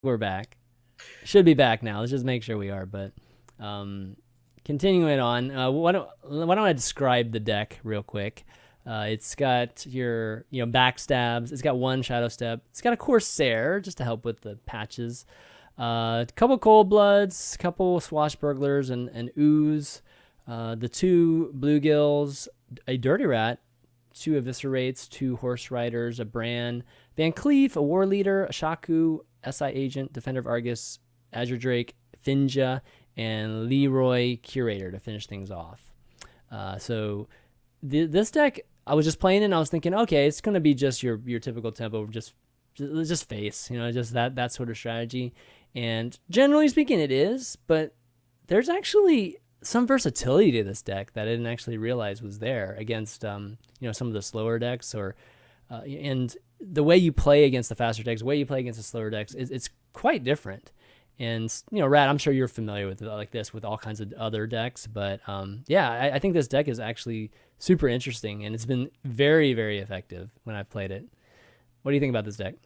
We're back. Should be back now. Let's just make sure we are. But continuing on, why don't I describe the deck real quick? It's got your backstabs. It's got one shadow step. It's got a Corsair just to help with the patches. A couple cold bloods, couple swashbucklers and ooze. The two bluegills, a dirty rat, two eviscerates, two horse riders, a Bran, Van Cleef, a war leader, a Shaku, SI agent, defender of Argus, Azure Drake, Finja, and Leroy Curator to finish things off. This deck, I was just playing it and I was thinking, okay, it's gonna be just your typical tempo, just face, just that sort of strategy. And generally speaking, it is, but there's actually some versatility to this deck that I didn't actually realize was there against some of the slower decks, or and the way you play against the faster decks, the way you play against the slower decks, it's quite different. And Rat, I'm sure you're familiar with like this with all kinds of other decks, but I think this deck is actually super interesting, and it's been very, very effective when I've played it. What do you think about this deck?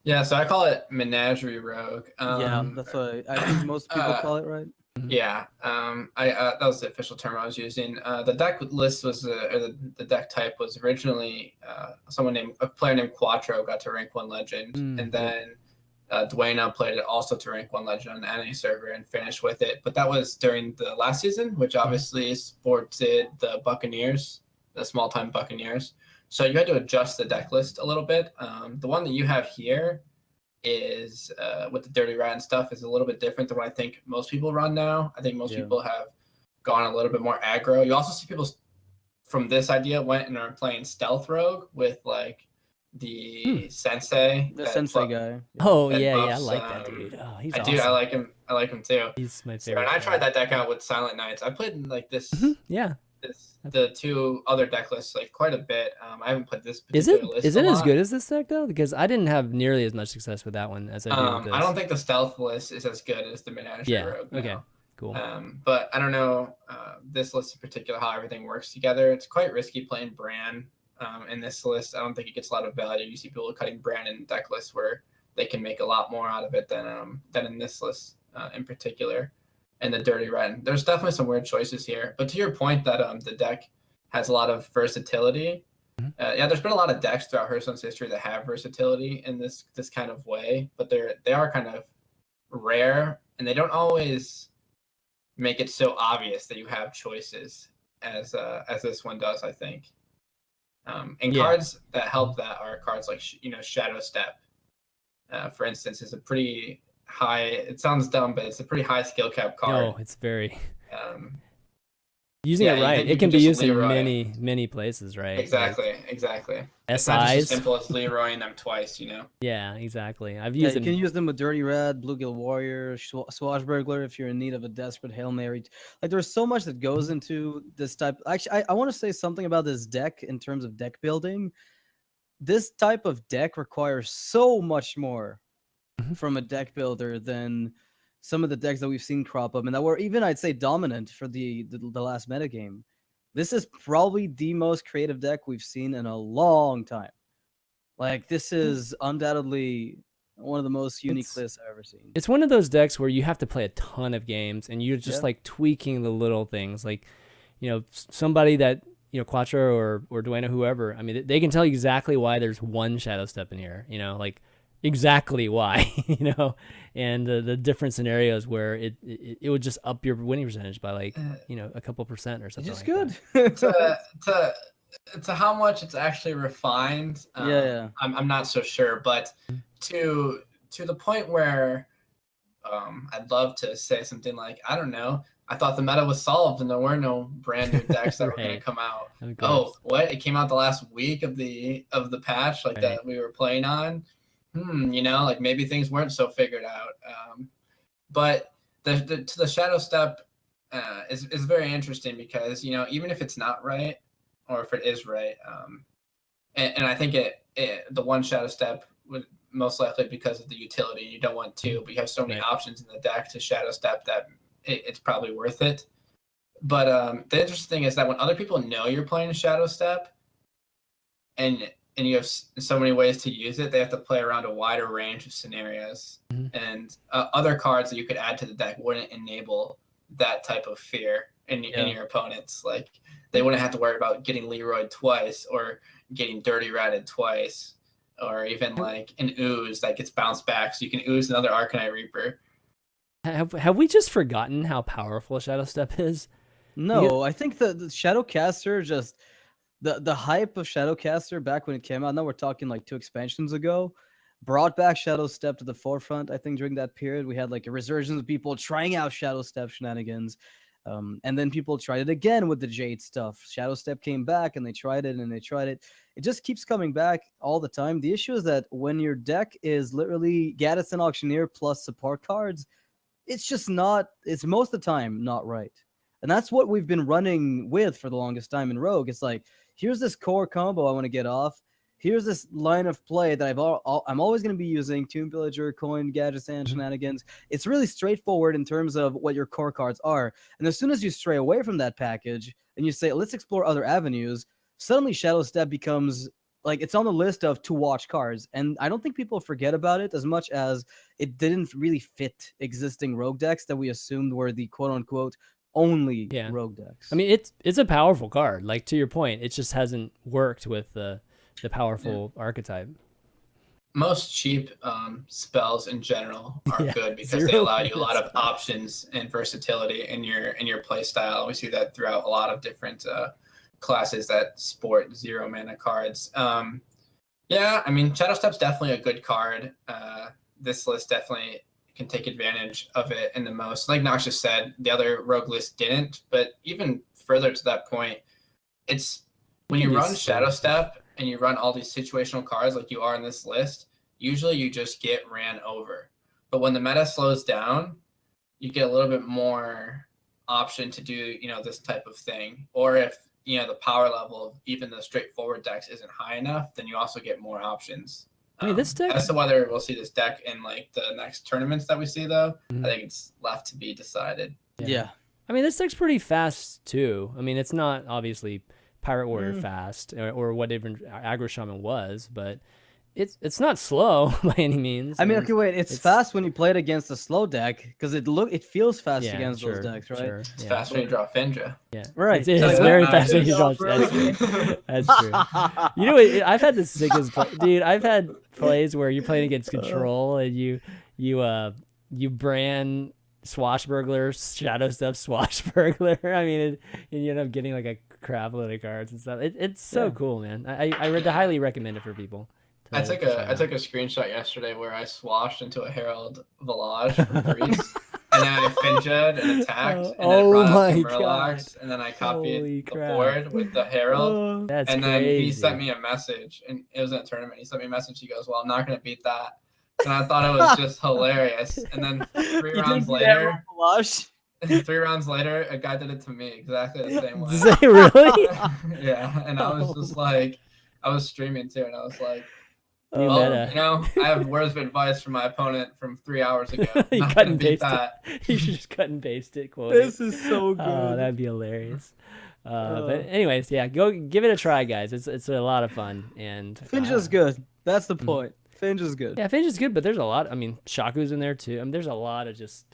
Yeah, so I call it Menagerie Rogue. That's what I think most people call it, right? Yeah, that was the official term I was using. The deck list was, or the deck type was originally a player named Quattro got to rank 1 legend, and then Dwayna played it also to rank 1 legend on the NA server and finished with it. But that was during the last season, which obviously sported the Buccaneers, the small-time Buccaneers. So you had to adjust the deck list a little bit. The one that you have here is with the Dirty Rat and stuff is a little bit different than what I think most people run now. I think most people have gone a little bit more aggro. You also see people from this idea went and are playing Stealth Rogue with like the Sensei. The Sensei guy. Oh, yeah, I like that dude. Oh, he's awesome. I like him. I like him too. He's my favorite. And I tried that deck out with Silent Knights. I played like this. Yeah. The two other deck lists like quite a bit. I haven't put this particular list. Is it as good as this deck though? Because I didn't have nearly as much success with that one as I did with this. I don't think the Stealth list is as good as the Menagerie Rogue. Okay. Cool. But I don't know this list in particular how everything works together. It's quite risky playing Bran in this list. I don't think it gets a lot of value. You see people cutting Bran in deck lists where they can make a lot more out of it than in this list in particular. And the Dirty Rat. There's definitely some weird choices here. But to your point that the deck has a lot of versatility. There's been a lot of decks throughout Hearthstone's history that have versatility in this kind of way, but they are kind of rare, and they don't always make it so obvious that you have choices as this one does, I think. Cards that help that are cards like Shadow Step, for instance, is a pretty high. It sounds dumb, but it's a pretty high skill cap card. Oh, it's very. Using it right, it can be used in many places, right? Exactly. It's not just as simple as Leroying them twice, Yeah, exactly. I've used them. You can use them with Dirty Rat, Bluegill Warrior, Swashbuckler if you're in need of a desperate Hail Mary. Like there's so much that goes into this type. Actually, I want to say something about this deck in terms of deck building. This type of deck requires so much more from a deck builder than some of the decks that we've seen crop up and that were even, I'd say, dominant for the last metagame. This is probably the most creative deck we've seen in a long time. Like, this is undoubtedly one of the most unique lists I've ever seen. It's one of those decks where you have to play a ton of games and you're just like tweaking the little things. Like, somebody that, Quattro or Dwayna, whoever, I mean, they can tell you exactly why there's one Shadow Step in here, like exactly why, and the different scenarios where it would just up your winning percentage by like, a couple percent or something. It's like good. To how much it's actually refined, I'm not so sure, but to the point where I'd love to say something like, I don't know, I thought the meta was solved and there were no brand new decks that were going to come out. Oh, what? It came out the last week of the patch that we were playing on. Like maybe things weren't so figured out. But the Shadow Step is very interesting because, even if it's not right or if it is right, and I think the one Shadow Step would most likely because of the utility. You don't want two, but you have so many options in the deck to Shadow Step that it's probably worth it. But the interesting thing is that when other people know you're playing a Shadow Step and and you have so many ways to use it, they have to play around a wider range of scenarios. And other cards that you could add to the deck wouldn't enable that type of fear in your opponents. Like, they wouldn't have to worry about getting Leroy twice or getting Dirty Ratted twice, or even like an ooze that gets bounced back, so you can ooze another Arcanite Reaper. Have we just forgotten how powerful Shadow Step is? No, I think the Shadowcaster just the hype of Shadowcaster back when it came out. Now we're talking like 2 expansions ago. Brought back Shadow Step to the forefront. I think during that period we had like a resurgence of people trying out Shadow Step shenanigans. And then people tried it again with the Jade stuff. Shadow Step came back and they tried it and they tried it. It just keeps coming back all the time. The issue is that when your deck is literally Gaddison Auctioneer plus support cards, it's just not, it's most of the time not right. And that's what we've been running with for the longest time in Rogue. It's like, here's this core combo I want to get off. Here's this line of play that I'm always going to be using: Tomb Villager, Coin, Gadgets, and shenanigans. It's really straightforward in terms of what your core cards are. And as soon as you stray away from that package and you say, let's explore other avenues, suddenly Shadow Step becomes like, it's on the list of to watch cards. And I don't think people forget about it as much as it didn't really fit existing Rogue decks that we assumed were the quote unquote only Rogue decks. I mean, it's a powerful card. Like, to your point, it just hasn't worked with the powerful archetype. Most cheap spells in general are good because they allow you a lot of options and versatility in your play style. We see that throughout a lot of different classes that sport 0 mana cards. Yeah, I mean, Shadow Step's definitely a good card. This list definitely can take advantage of it in the most. Like Noxious said, the other Rogue list didn't, but even further to that point, it's when you run Shadow Step and you run all these situational cards like you are in this list, usually you just get ran over. But when the meta slows down, you get a little bit more option to do, this type of thing. Or if, the power level of even the straightforward decks isn't high enough, then you also get more options. I mean, this deck... As to whether we'll see this deck in like the next tournaments that we see, though, I think it's left to be decided. Yeah. I mean, this deck's pretty fast too. I mean, it's not obviously Pirate Warrior fast or what even Aggro Shaman was, but it's not slow by any means. I mean, okay, wait, it's fast when you play it against a slow deck because it feels fast against those decks, right? Sure, it's fast when you draw Finja. Yeah, right. It's very fast when you draw. That's true. You know what? I've had the sickest dude. I've had plays where you're playing against Control and you brand Swashbuckler, Shadow Step Swashbuckler. I mean, and you end up getting like a crap load of cards and stuff. It's so cool, man. I would highly recommend it for people. I took a screenshot yesterday where I swashed into a Herald Village from Greece, and then I Finja'd and attacked, and then brought up some Murlocs, and then I copied the board with the Herald, and then he sent me a message, and it was in a tournament. He sent me a message. He goes, "Well, I'm not gonna beat that," and I thought it was just hilarious. And then 3 rounds later. 3 rounds later, a guy did it to me exactly the same way. Is it really? Yeah, and I was just like, I was streaming too, and I was like, well, I have words of advice from my opponent from 3 hours ago. You not cut and beat paste that. it. You should just cut and paste it. Quote this is so good. Oh, that'd be hilarious. But anyways, yeah, go give it a try, guys. It's a lot of fun. And Finja's good. That's the point. Finja's good. Yeah, Finja's good, but there's a lot. I mean, Shaku's in there too. I mean, there's a lot of just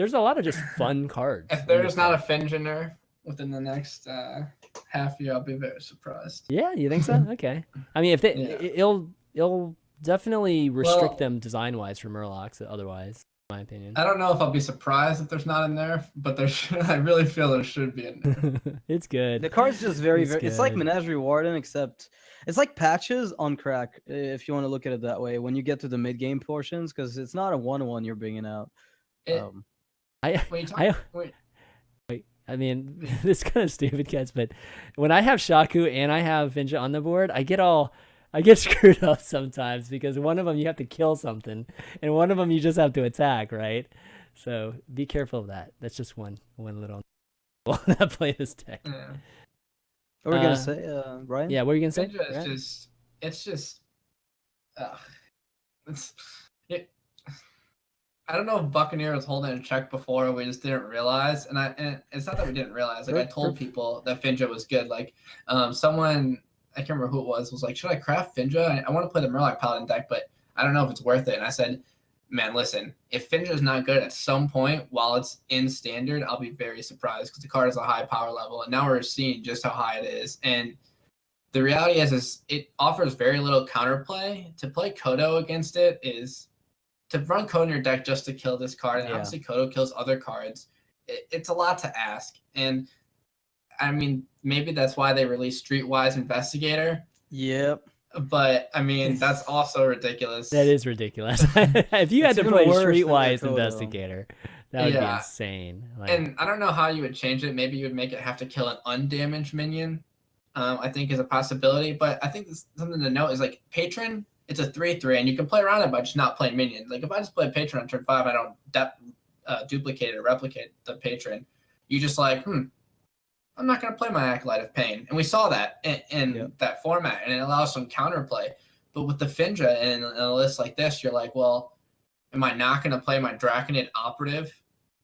fun cards. If there's not a Finja nerf within the next half year, I'll be very surprised. Yeah, you think so? Okay. I mean, if it'll definitely restrict them design wise for Murlocs. Otherwise, in my opinion. I don't know if I'll be surprised if there's not a nerf, but I really feel there should be a nerf. It's good. The card's just very. It's like Menagerie Warden, except it's like patches on crack. If you want to look at it that way, when you get to the mid game portions, because it's not a 1-1 you're bringing out. I mean, this is kind of stupid, guys, but when I have Shaku and I have Finja on the board, I get screwed up sometimes because one of them you have to kill something, and one of them you just have to attack, right? So be careful of that. That's just one little that play this deck. Yeah. What were we gonna say, Ryan? Yeah, what were you gonna say? I don't know if Buccaneer was holding a check before, we just didn't realize. And it's not that we didn't realize. Like, I told people that Finja was good. Like, someone I can't remember who it was like, should I craft Finja? I want to play the Murloc Paladin deck, but I don't know if it's worth it. And I said, man, listen, if Finja is not good at some point while it's in standard, I'll be very surprised because the card is a high power level. And now we're seeing just how high it is. And the reality is it offers very little counterplay. To play Kodo against it is to run Kodo in your deck just to kill this card. And obviously Kodo kills other cards. It's a lot to ask. And I mean, maybe that's why they released Streetwise Investigator. Yep. But I mean, that's also ridiculous. That is ridiculous. If you had to play Streetwise Investigator, that would be insane. Like, and I don't know how you would change it. Maybe you would make it have to kill an undamaged minion. I think is a possibility. But I think something to note is like Patron. It's a 3/3, and you can play around it by just not playing minions. Like if I just play Patron on turn 5, I don't duplicate or replicate the Patron. You just like, I'm not going to play my Acolyte of Pain. And we saw that in that format, and it allows some counterplay. But with the Finja in a list like this, you're like, well, am I not going to play my Draconid Operative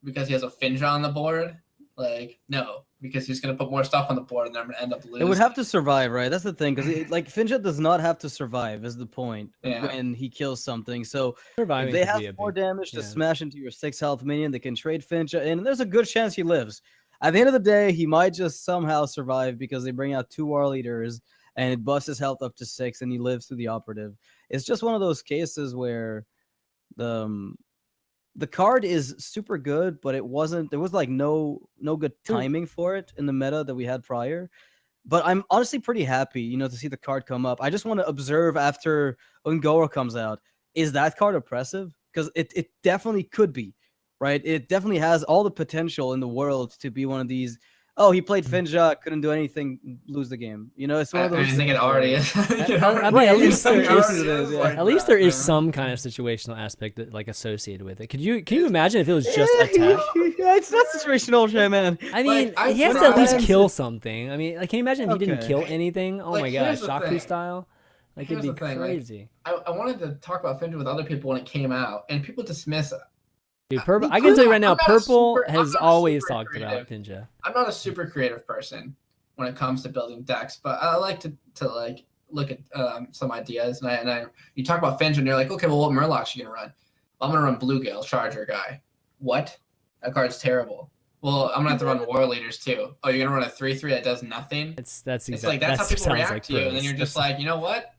because he has a Finja on the board? Like, no, because he's going to put more stuff on the board, and then I'm going to end up losing. It would have to survive, right? That's the thing, because like Finja does not have to survive is the point when he kills something. So surviving if they have more damage to smash into your 6 health minion, they can trade Finja in, and there's a good chance he lives. At the end of the day, he might just somehow survive because they bring out 2 war leaders and it busts his health up to 6 and he lives through the operative. It's just one of those cases where the card is super good, but there was like no good timing for it in the meta that we had prior. But I'm honestly pretty happy, to see the card come up. I just want to observe after Ungora comes out. Is that card oppressive? Because it definitely could be. Right, it definitely has all the potential in the world to be one of these. Oh, he played Finja, couldn't do anything, lose the game. It's one of those. I think it already is. At least there is some kind of situational aspect that like associated with it. Can you imagine if it was just attack? It's not situational, man. I mean, he has to at least kill something. I mean, like, can you imagine if he didn't kill anything? Oh my gosh, Shaku style. Like, it'd be crazy. I wanted to talk about Finja with other people when it came out, and people dismiss it. Dude, Purple, I can tell you right now, Purple has always talked about Finja. I'm not a super creative person when it comes to building decks, but I like to like look at some ideas. And you talk about Finja, and you're like, okay, well, what Murlocs are you gonna run? Well, I'm gonna run Bluegill, Charger guy. What? That card's terrible. Well, I'm gonna have to run War Leaders too. Oh, you're gonna run a 3/3 that does nothing? It's like that's how people react to you, and then you're just like, you know what?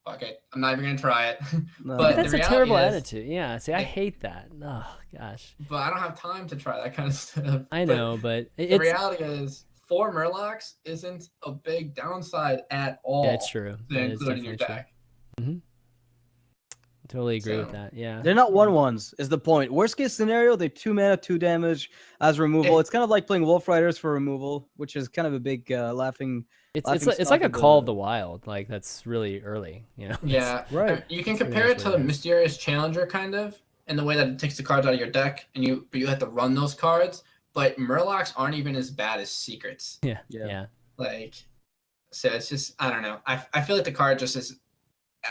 Fuck it. I'm not even gonna try it. No. But that's a terrible attitude. Yeah. See, I hate that. Oh gosh. But I don't have time to try that kind of stuff. I know, but the reality is 4 Murlocs isn't a big downside at all. Yeah, it's true. To include in your deck. Mm-hmm. Totally agree with that. Yeah. They're not 1/1s is the point. Worst case scenario, they 2 mana, 2 damage as removal. It's kind of like playing Wolf Riders for removal, which is kind of a big laughing. It's like a Call of the Wild, like that's really early, Yeah, right. You can compare it to the Mysterious Challenger kind of, in the way that it takes the cards out of your deck, and you have to run those cards. But Murlocs aren't even as bad as Secrets. Yeah. Like, so it's just I don't know. I feel like the card just is.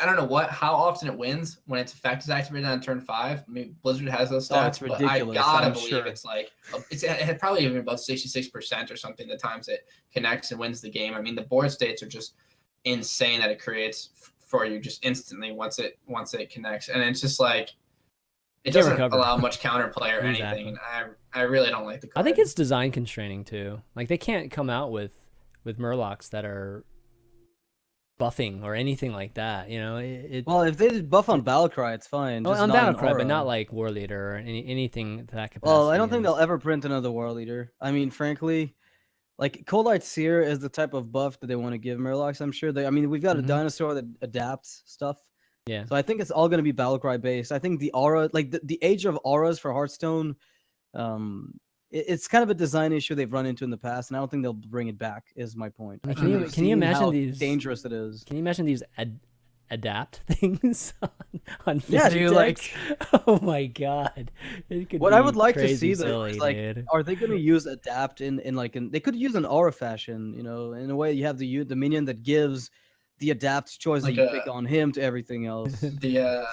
I don't know how often it wins when its effect is activated on turn 5. I mean, Blizzard has those stats, it's ridiculous. But I gotta believe it's like it had probably even about 66% or something the times it connects and wins the game. I mean, the board states are just insane that it creates for you just instantly once it connects, and it's just like it doesn't allow much counterplay or anything. And I really don't like the card. I think it's design constraining too. Like they can't come out with Murlocs that are buffing or anything like that, well, if they just buff on Battlecry, it's fine. Well, on Battlecry, but not like War Leader or anything to that capacity. Well, I don't think they'll ever print another War Leader. I mean, frankly, like Cold Light Seer is the type of buff that they want to give Murlocs. I'm sure we've got a dinosaur that adapts stuff. Yeah. So I think it's all going to be Battlecry based. I think the aura, like the age of auras for Hearthstone, it's kind of a design issue they've run into in the past, and I don't think they'll bring it back. Is my point. Can you imagine how dangerous it is? Can you imagine these adapt things on yeah, dude, like oh my god, what I would like to see though is like, are they going to use adapt in they could use an aura fashion, in a way you have the minion that gives the adapt choice like that you pick on him to everything else. The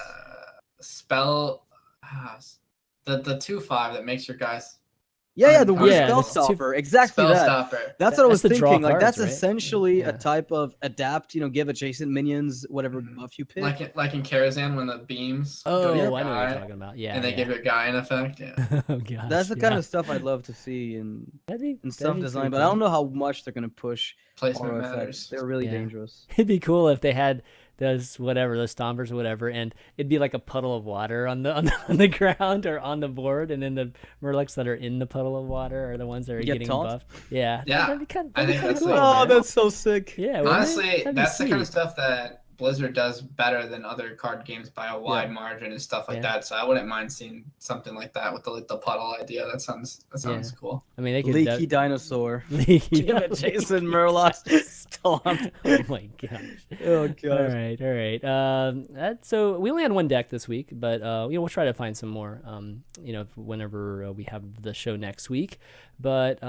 spell, the 2/5 that makes your guys Yeah, the weird Yeah, spell that's stopper. Exactly Spell that. stopper. That's what I was That's the draw thinking. Like cards, that's right? essentially Yeah. a type of adapt. Give adjacent minions whatever buff you pick. Like in Karazhan when the beams go to Oh, your I know what you're guy, talking about. Yeah, and they yeah. give your guy an effect. Yeah. Oh gosh, That's the kind yeah. of stuff I'd love to see in That'd stuff be design, pretty but I cool. don't know how much they're gonna push Placement auto effects. matters. They're really Yeah. dangerous. It'd be cool if they had those stompers or whatever, and it'd be like a puddle of water on the ground or on the board, and then the Murlocs that are in the puddle of water are the ones that are Get getting taunt? buffed. Yeah, Yeah, that'd be kind I of think that's cool. the- Oh, man. that's so sick. Yeah, wouldn't it? Honestly, That'd be that's the kind of sweet. stuff that Blizzard does better than other card games by a wide margin and stuff like Yeah. that. So I wouldn't mind seeing something like that with the puddle idea. That sounds cool. I mean, they could Leaky dinosaur. leaky. Give it Jason Murloc's taunt. Oh my gosh. Oh All gosh. right. So we only had one deck this week, but we'll try to find some more. Whenever we have the show next week, but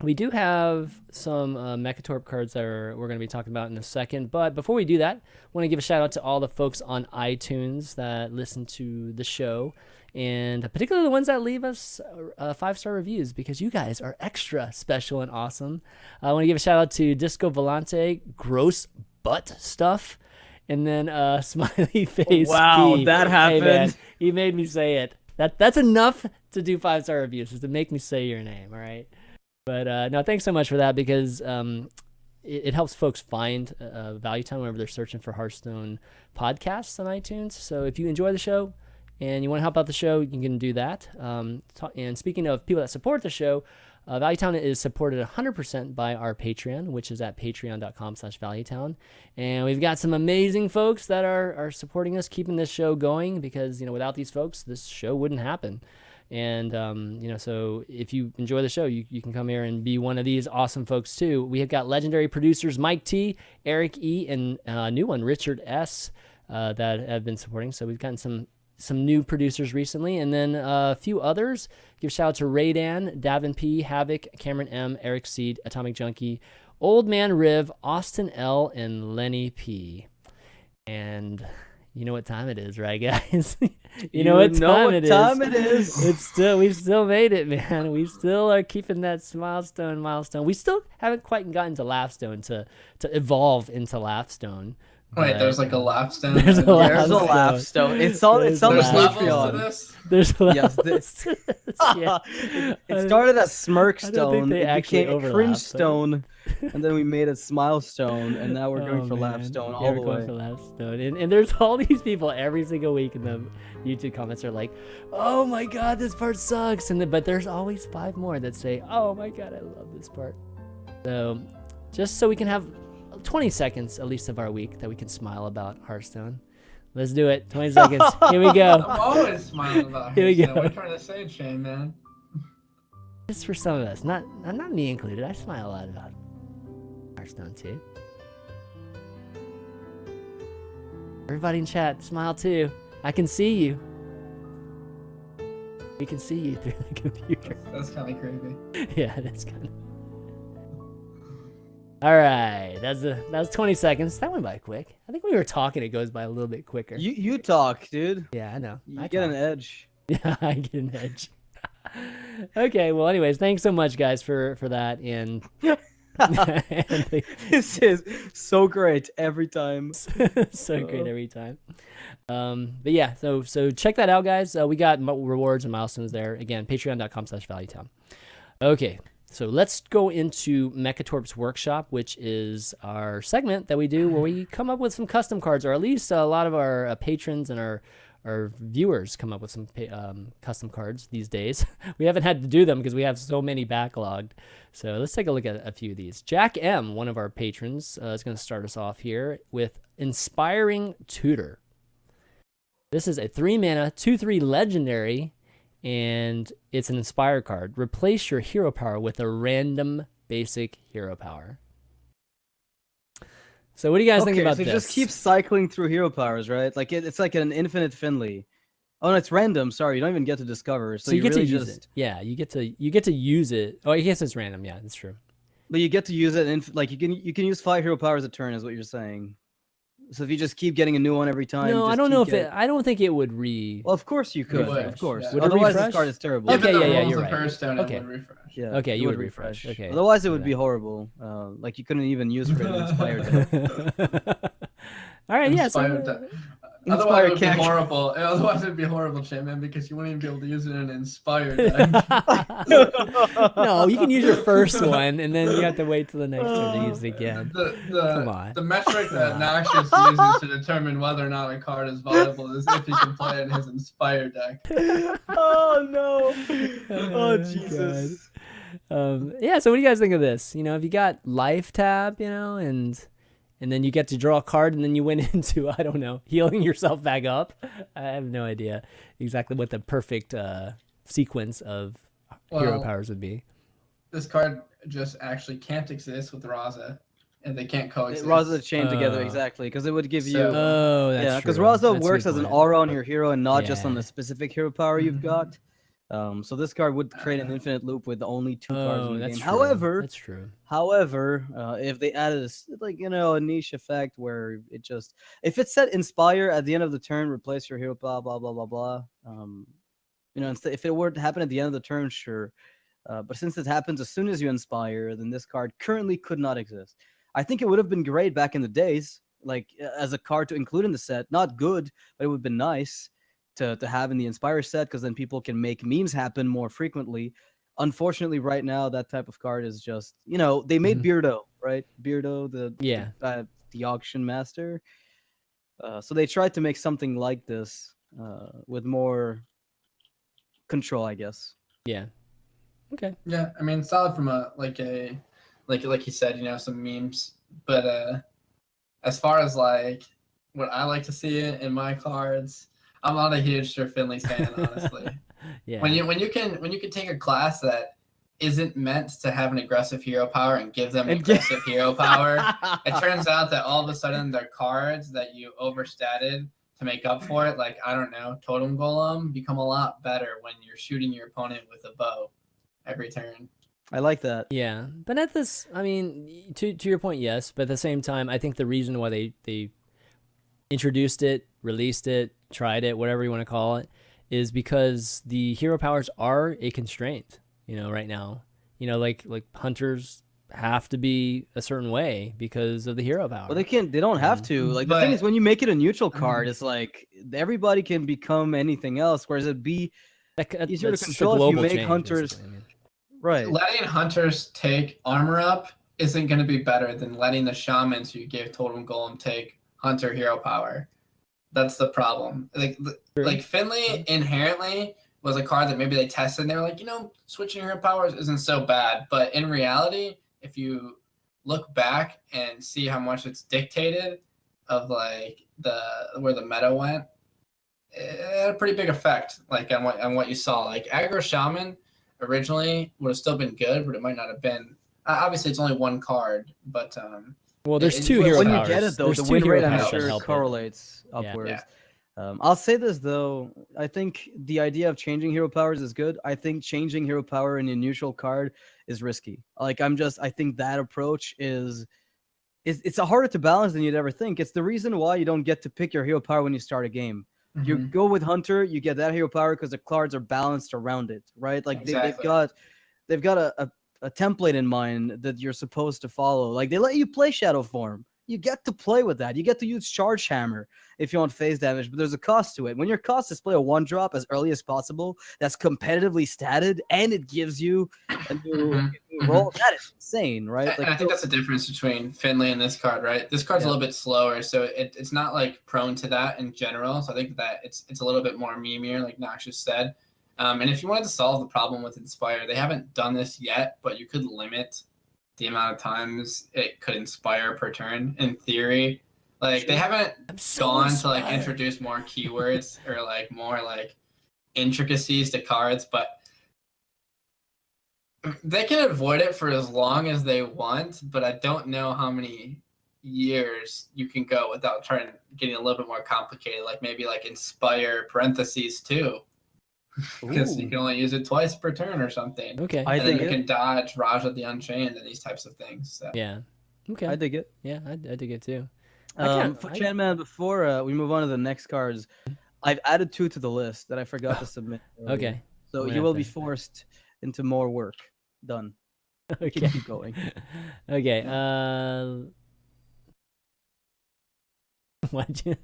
we do have some Mekkatorque cards that we're going to be talking about in a second. But before we do that, I want to give a shout out to all the folks on iTunes that listen to the show, and particularly the ones that leave us 5-star reviews, because you guys are extra special and awesome. I want to give a shout out to Disco Volante, gross butt stuff, and then Smiley Face. Wow, P. that Hey, man, happened. he made me say it. That's enough to do 5-star reviews, is to make me say your name. All right. But no, thanks so much for that, because it helps folks find Value Town whenever they're searching for Hearthstone podcasts on iTunes. So if you enjoy the show and you want to help out the show, you can do that. And speaking of people that support the show, Value Town is supported 100% by our Patreon, which is at patreon.com/ValueTown. And we've got some amazing folks that are supporting us, keeping this show going, because without these folks, this show wouldn't happen. And so if you enjoy the show, you can come here and be one of these awesome folks too. We have got legendary producers Mike T, Eric E, and a new one, Richard S, that have been supporting. So we've gotten some new producers recently, and then a few others. Give a shout out to Raydan, Davin P, Havoc, Cameron M, Eric Seed, Atomic Junkie, Old Man Riv, Austin L, and Lenny P. And you know what time it is, right, guys? you know what time it is. We still made it, man. We still are keeping that milestone. We still haven't quite gotten to Laughstone to evolve into Laughstone. Wait, there's like a Laughstone. There's a There's a Laughstone. It's on There's the There's levels to Patreon. this. There's Yes, this. yeah. It started as Smirk I don't think Stone, they it actually became overlap, Cringe but- Stone, and then we made it Smile Stone, and now we're going for man. Laughstone Yeah, all the we're going way. for Laughstone. And there's all these people every single week in the YouTube comments are like, "Oh my god, this part sucks," but there's always 5 more that say, "Oh my god, I love this part." So just so we can have 20 seconds at least of our week that we can smile about Hearthstone. Let's do it. 20 seconds. Here we go. I'm always smiling about Here we Hearthstone. go. What are you trying to say, Shane, man? Just for some of us, not me included. I smile a lot about Hearthstone too. Everybody in chat, smile too. I can see you. We can see you through the computer. That's kind of creepy. Yeah, that's kind of. All right, that was 20 seconds. That went by quick. I think when we were talking, it goes by a little bit quicker. You talk, dude. Yeah, I know. You I get talk. an edge. Yeah, I get an edge. Okay, well, anyways, thanks so much, guys, for that. And, This is so great every time. so great every time. But yeah, so check that out, guys. We got rewards and milestones there. Again, patreon.com/ValueTown. Okay, so let's go into Mekkatorque's Workshop, which is our segment that we do where we come up with some custom cards, or at least a lot of our patrons and our viewers come up with some custom cards these days. We haven't had to do them because we have so many backlogged. So let's take a look at a few of these. Jack M, one of our patrons, is going to start us off here with Inspiring Tutor. This is a 3-mana, 2/3 legendary, and it's an Inspire card. Replace your hero power with a random basic hero power. So what do you guys think about so this? just keep cycling through hero powers, right? Like it's like an infinite Finley. Oh, no, it's random. Sorry, you don't even get to discover. So you get really to use it. Yeah, you get to use it. Oh, I guess it's random. Yeah, that's true. But you get to use it, like you can use 5 hero powers a turn, is what you're saying. So if you just keep getting a new one every time, No, I just don't keep know if getting... it. I don't think it would re. Well, of course you could. would, Of course. yeah. Would it Otherwise, refresh? this card is terrible. Okay, Given the yeah, rules you're of right. Hearthstone, Okay. it would refresh. Yeah. Okay, it you would would refresh. Okay. Otherwise, it would Yeah. be horrible. Like you couldn't even use it in Inspired deck. All right, yeah. Inspired So, deck. Otherwise, it would be Inspired horrible. Otherwise, it'd be horrible, ChanManV, because you wouldn't even be able to use it in an inspired deck. no, you can use your first one, and then you have to wait till the next turn to use it again. Come on. The metric that Noxious uses to determine whether or not a card is viable is if he can play in his inspired deck. Oh no! Oh, Oh Jesus! Yeah. So, what do you guys think of this? You know, if you got life tab, you know, and then you get to draw a card, and then you went into, I don't know, healing yourself back up. I have no idea exactly what the perfect sequence of hero powers would be. This card just actually can't exist with Raza, and they can't coexist. Raza chain together exactly because it would give you. Oh, that's yeah, because true. Raza That's a works good as an point. aura on your hero and not just on Yeah. the specific hero power you've got. So this card would create an infinite loop with only 2 cards in the that's game. true. That's true. However, if they added a niche effect where it just if it said inspire at the end of the turn, replace your hero, blah blah blah blah blah. Instead, if it were to happen at the end of the turn, sure. But since it happens as soon as you inspire, then this card currently could not exist. I think it would have been great back in the days, like as a card to include in the set. Not good, but it would have been nice to have in the Inspire set because then people can make memes happen more frequently. Unfortunately, right now, that type of card is just, they made Beardo, right? Beardo, the auction master. So they tried to make something like this with more control, I guess. Yeah. Okay. Yeah, I mean, solid from like you said, some memes. But as far as like what I like to see in my cards, I'm not a huge Sir Finley's fan, honestly. Yeah. When you can take a class that isn't meant to have an aggressive hero power and give them aggressive hero power, it turns out that all of a sudden their cards that you overstated to make up for it, like I don't know, Totem Golem, become a lot better when you're shooting your opponent with a bow every turn. I like that. Yeah, but at this, I mean, to your point, yes, but at the same time, I think the reason why they introduced it, released it, tried it, whatever you want to call it, is because the hero powers are a constraint, right now. Like hunters have to be a certain way because of the hero power. Well, they don't have to. Like the thing is, when you make it a neutral card, it's like everybody can become anything else, whereas it'd be easier to control if you make hunters. Right. Letting hunters take armor up isn't going to be better than letting the shamans who gave Totem Golem take hunter hero power. That's the problem. Like Finley inherently was a card that maybe they tested and they were like, switching hero powers isn't so bad. But in reality, if you look back and see how much it's dictated of like where the meta went, it had a pretty big effect on what you saw. Like aggro shaman originally would have still been good, but it might not have been. Obviously, it's only one card, but well, there's two hero powers. When you get it, though, the win rate I'm sure correlates upwards. Yeah. I'll say this though, I think the idea of changing hero powers is good. I think changing hero power in a neutral card is risky. I think that approach it's harder to balance than you'd ever think. It's the reason why you don't get to pick your hero power when you start a game. You go with Hunter, you get that hero power because the cards are balanced around it, right? Like exactly. they've got a template in mind that you're supposed to follow. Like they let you play Shadow Form. You get to play with that. You get to use Charge Hammer if you want phase damage, but there's a cost to it. When your cost is play a 1-drop as early as possible, that's competitively statted, and it gives you a new roll. That is insane, right? And I think that's the difference between Finley and this card, right? This card's a little bit slower, so it's not like prone to that in general. So I think that it's a little bit more memeier, like Noxious said. And if you wanted to solve the problem with Inspire, they haven't done this yet, but you could limit the amount of times it could inspire per turn in theory. Like they haven't gone to like introduce more keywords or like more like intricacies to cards, but they can avoid it for as long as they want, but I don't know how many years you can go without getting a little bit more complicated, like maybe like inspire parentheses too. Because you can only use it twice per turn or something. Okay. And then you can dodge Raja the Unchained and these types of things. So. Yeah. Okay. I dig it. Yeah, I dig it too. For ChanManV, before we move on to the next cards, I've added 2 to the list that I forgot to submit earlier. Okay. So you will be forced into more work. Done. Okay. Keep going. Okay. Why'd you...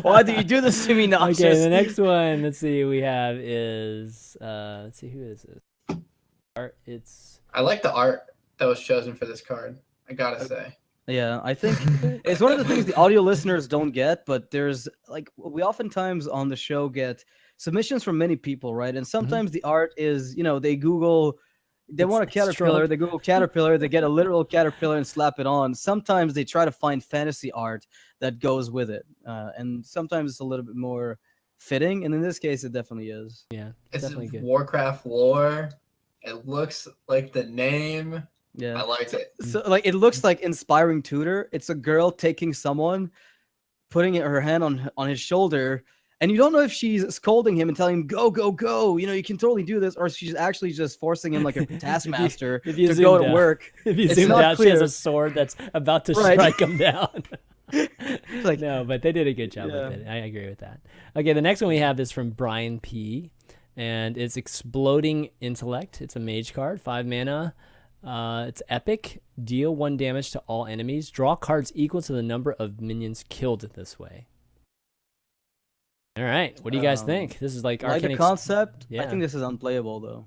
Why do you do this to me, Noxious? Okay, the next one, let's see, we have is let's see, who is this? Art. I like the art that was chosen for this card. I gotta say. Yeah, I think it's one of the things the audio listeners don't get, but there's like we oftentimes on the show get submissions from many people, right? And sometimes the art is, they Google, they want a caterpillar, they Google caterpillar, they get a literal caterpillar and slap it on. Sometimes they try to find fantasy art that goes with it, and sometimes it's a little bit more fitting. And in this case, it definitely is. Yeah, it's definitely good. Warcraft lore. It looks like the name. Yeah, I like it. So like it looks like Inspiring Tutor. It's a girl taking someone, putting her hand on his shoulder, and you don't know if she's scolding him and telling him go go go. You can totally do this, or she's actually just forcing him like a taskmaster if you to go to work. If you zoom out, she has a sword that's about to strike him down. Like no, but they did a good job with it. I agree with that. Okay, the next one we have is from Brian P. And it's Exploding Intellect. It's a mage card, 5 mana. It's epic. Deal 1 damage to all enemies. Draw cards equal to the number of minions killed this way. All right. What do you guys think? This is like I like the concept. Yeah. I think this is unplayable though.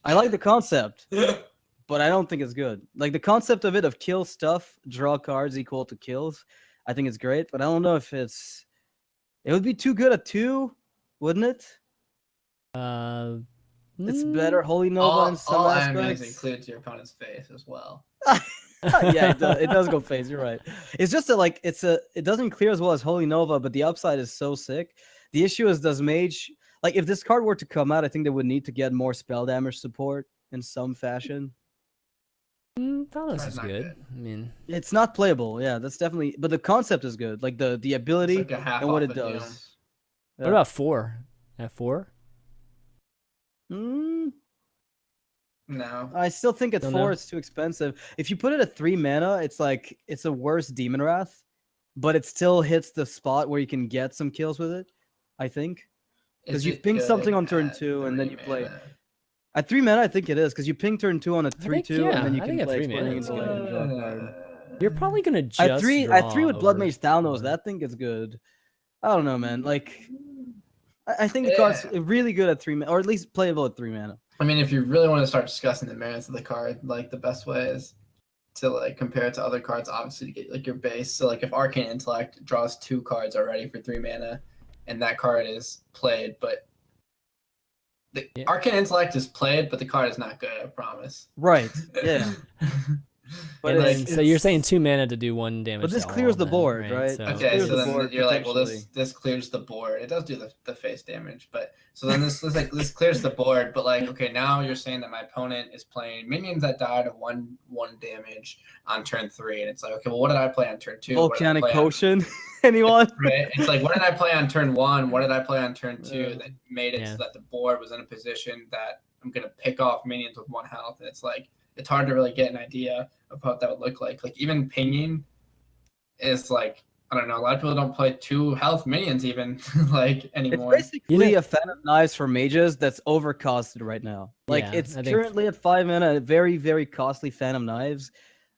I like the concept, but I don't think it's good. Like the concept of it, of kill stuff, draw cards equal to kills. I think it's great, but I don't know if it would be too good at 2, wouldn't it? It's better Holy Nova in some aspects. Includes your opponent's face as well. Yeah, it does go face. You're right. It's just that it doesn't clear as well as Holy Nova, but the upside is so sick. The issue is, does Mage, like if this card were to come out, I think they would need to get more spell damage support in some fashion. Thalass is good. I mean, it's not playable. Yeah, that's definitely. But the concept is good. Like the ability and what it does. Yeah. What about 4? At 4? No. I still think at 4 it's too expensive. If you put it at 3 mana, it's like it's a worse Demon Wrath, but it still hits the spot where you can get some kills with it, I think. Because you ping something on turn 2 and then you play. At 3 mana, I think it is, because you ping turn 2 on a 3/2 and then you can play Exploding Intellect and draw a card. You're probably gonna just at 3 with Blood Mage Thalnos, that thing is good. I don't know, man. Like I think the card's really good at 3 mana, or at least playable at 3 mana. I mean, if you really want to start discussing the merits of the card, like the best way is to like compare it to other cards, obviously to get like your base. So like if Arcane Intellect draws 2 cards already for 3 mana, and that card is played, but the Arcane Intellect is played, but the card is not good, I promise. Right. Yeah. But so you're saying 2 mana to do 1 damage. But this clears the board, right? So okay, so then you're like, well, this clears the board. It does do the face damage, but so then this clears the board. But like, okay, now you're saying that my opponent is playing minions that died of one damage on turn 3, and it's like, okay, well, what did I play on turn 2? Volcanic Potion. Anyone? Right. It's like, what did I play on turn 1? What did I play on turn 2 that made it so that the board was in a position that I'm gonna pick off minions with 1 health? And it's like, it's hard to really get an idea of what that would look like. Like even pinging is like, I don't know, a lot of people don't play 2 health minions even like anymore. It's basically a Fan of Knives for mages that's overcosted right now. Like it's currently at 5 mana, a very, very costly Fan of Knives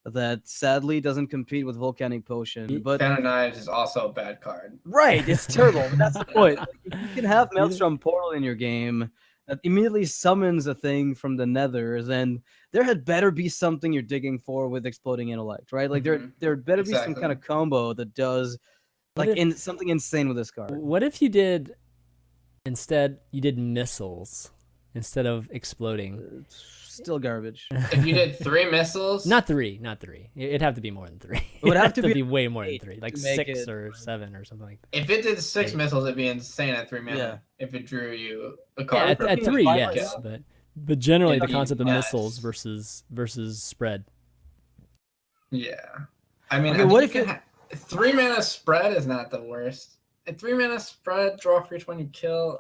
that sadly doesn't compete with Volcanic Potion. But Fan of Knives is also a bad card. Right, it's terrible. But that's the point. Like, if you can have Maelstrom Portal in your game that immediately summons a thing from the nether, then there had better be something you're digging for with Exploding Intellect, right? Like there better be some kind of combo that does like something insane with this card. What if you did missiles instead of exploding? Still garbage. If you did 3 missiles, not three. It'd have to be more than 3. It would have to be way more than 3, like 6 or 7 or something like that. If it did 6 missiles, it'd be insane at 3 mana. Yeah. If it drew you a card, at 3, yes, but generally the concept of missiles versus spread. Yeah, I mean, what if 3 mana spread is not the worst. A 3-mana spread, draw for each one you kill.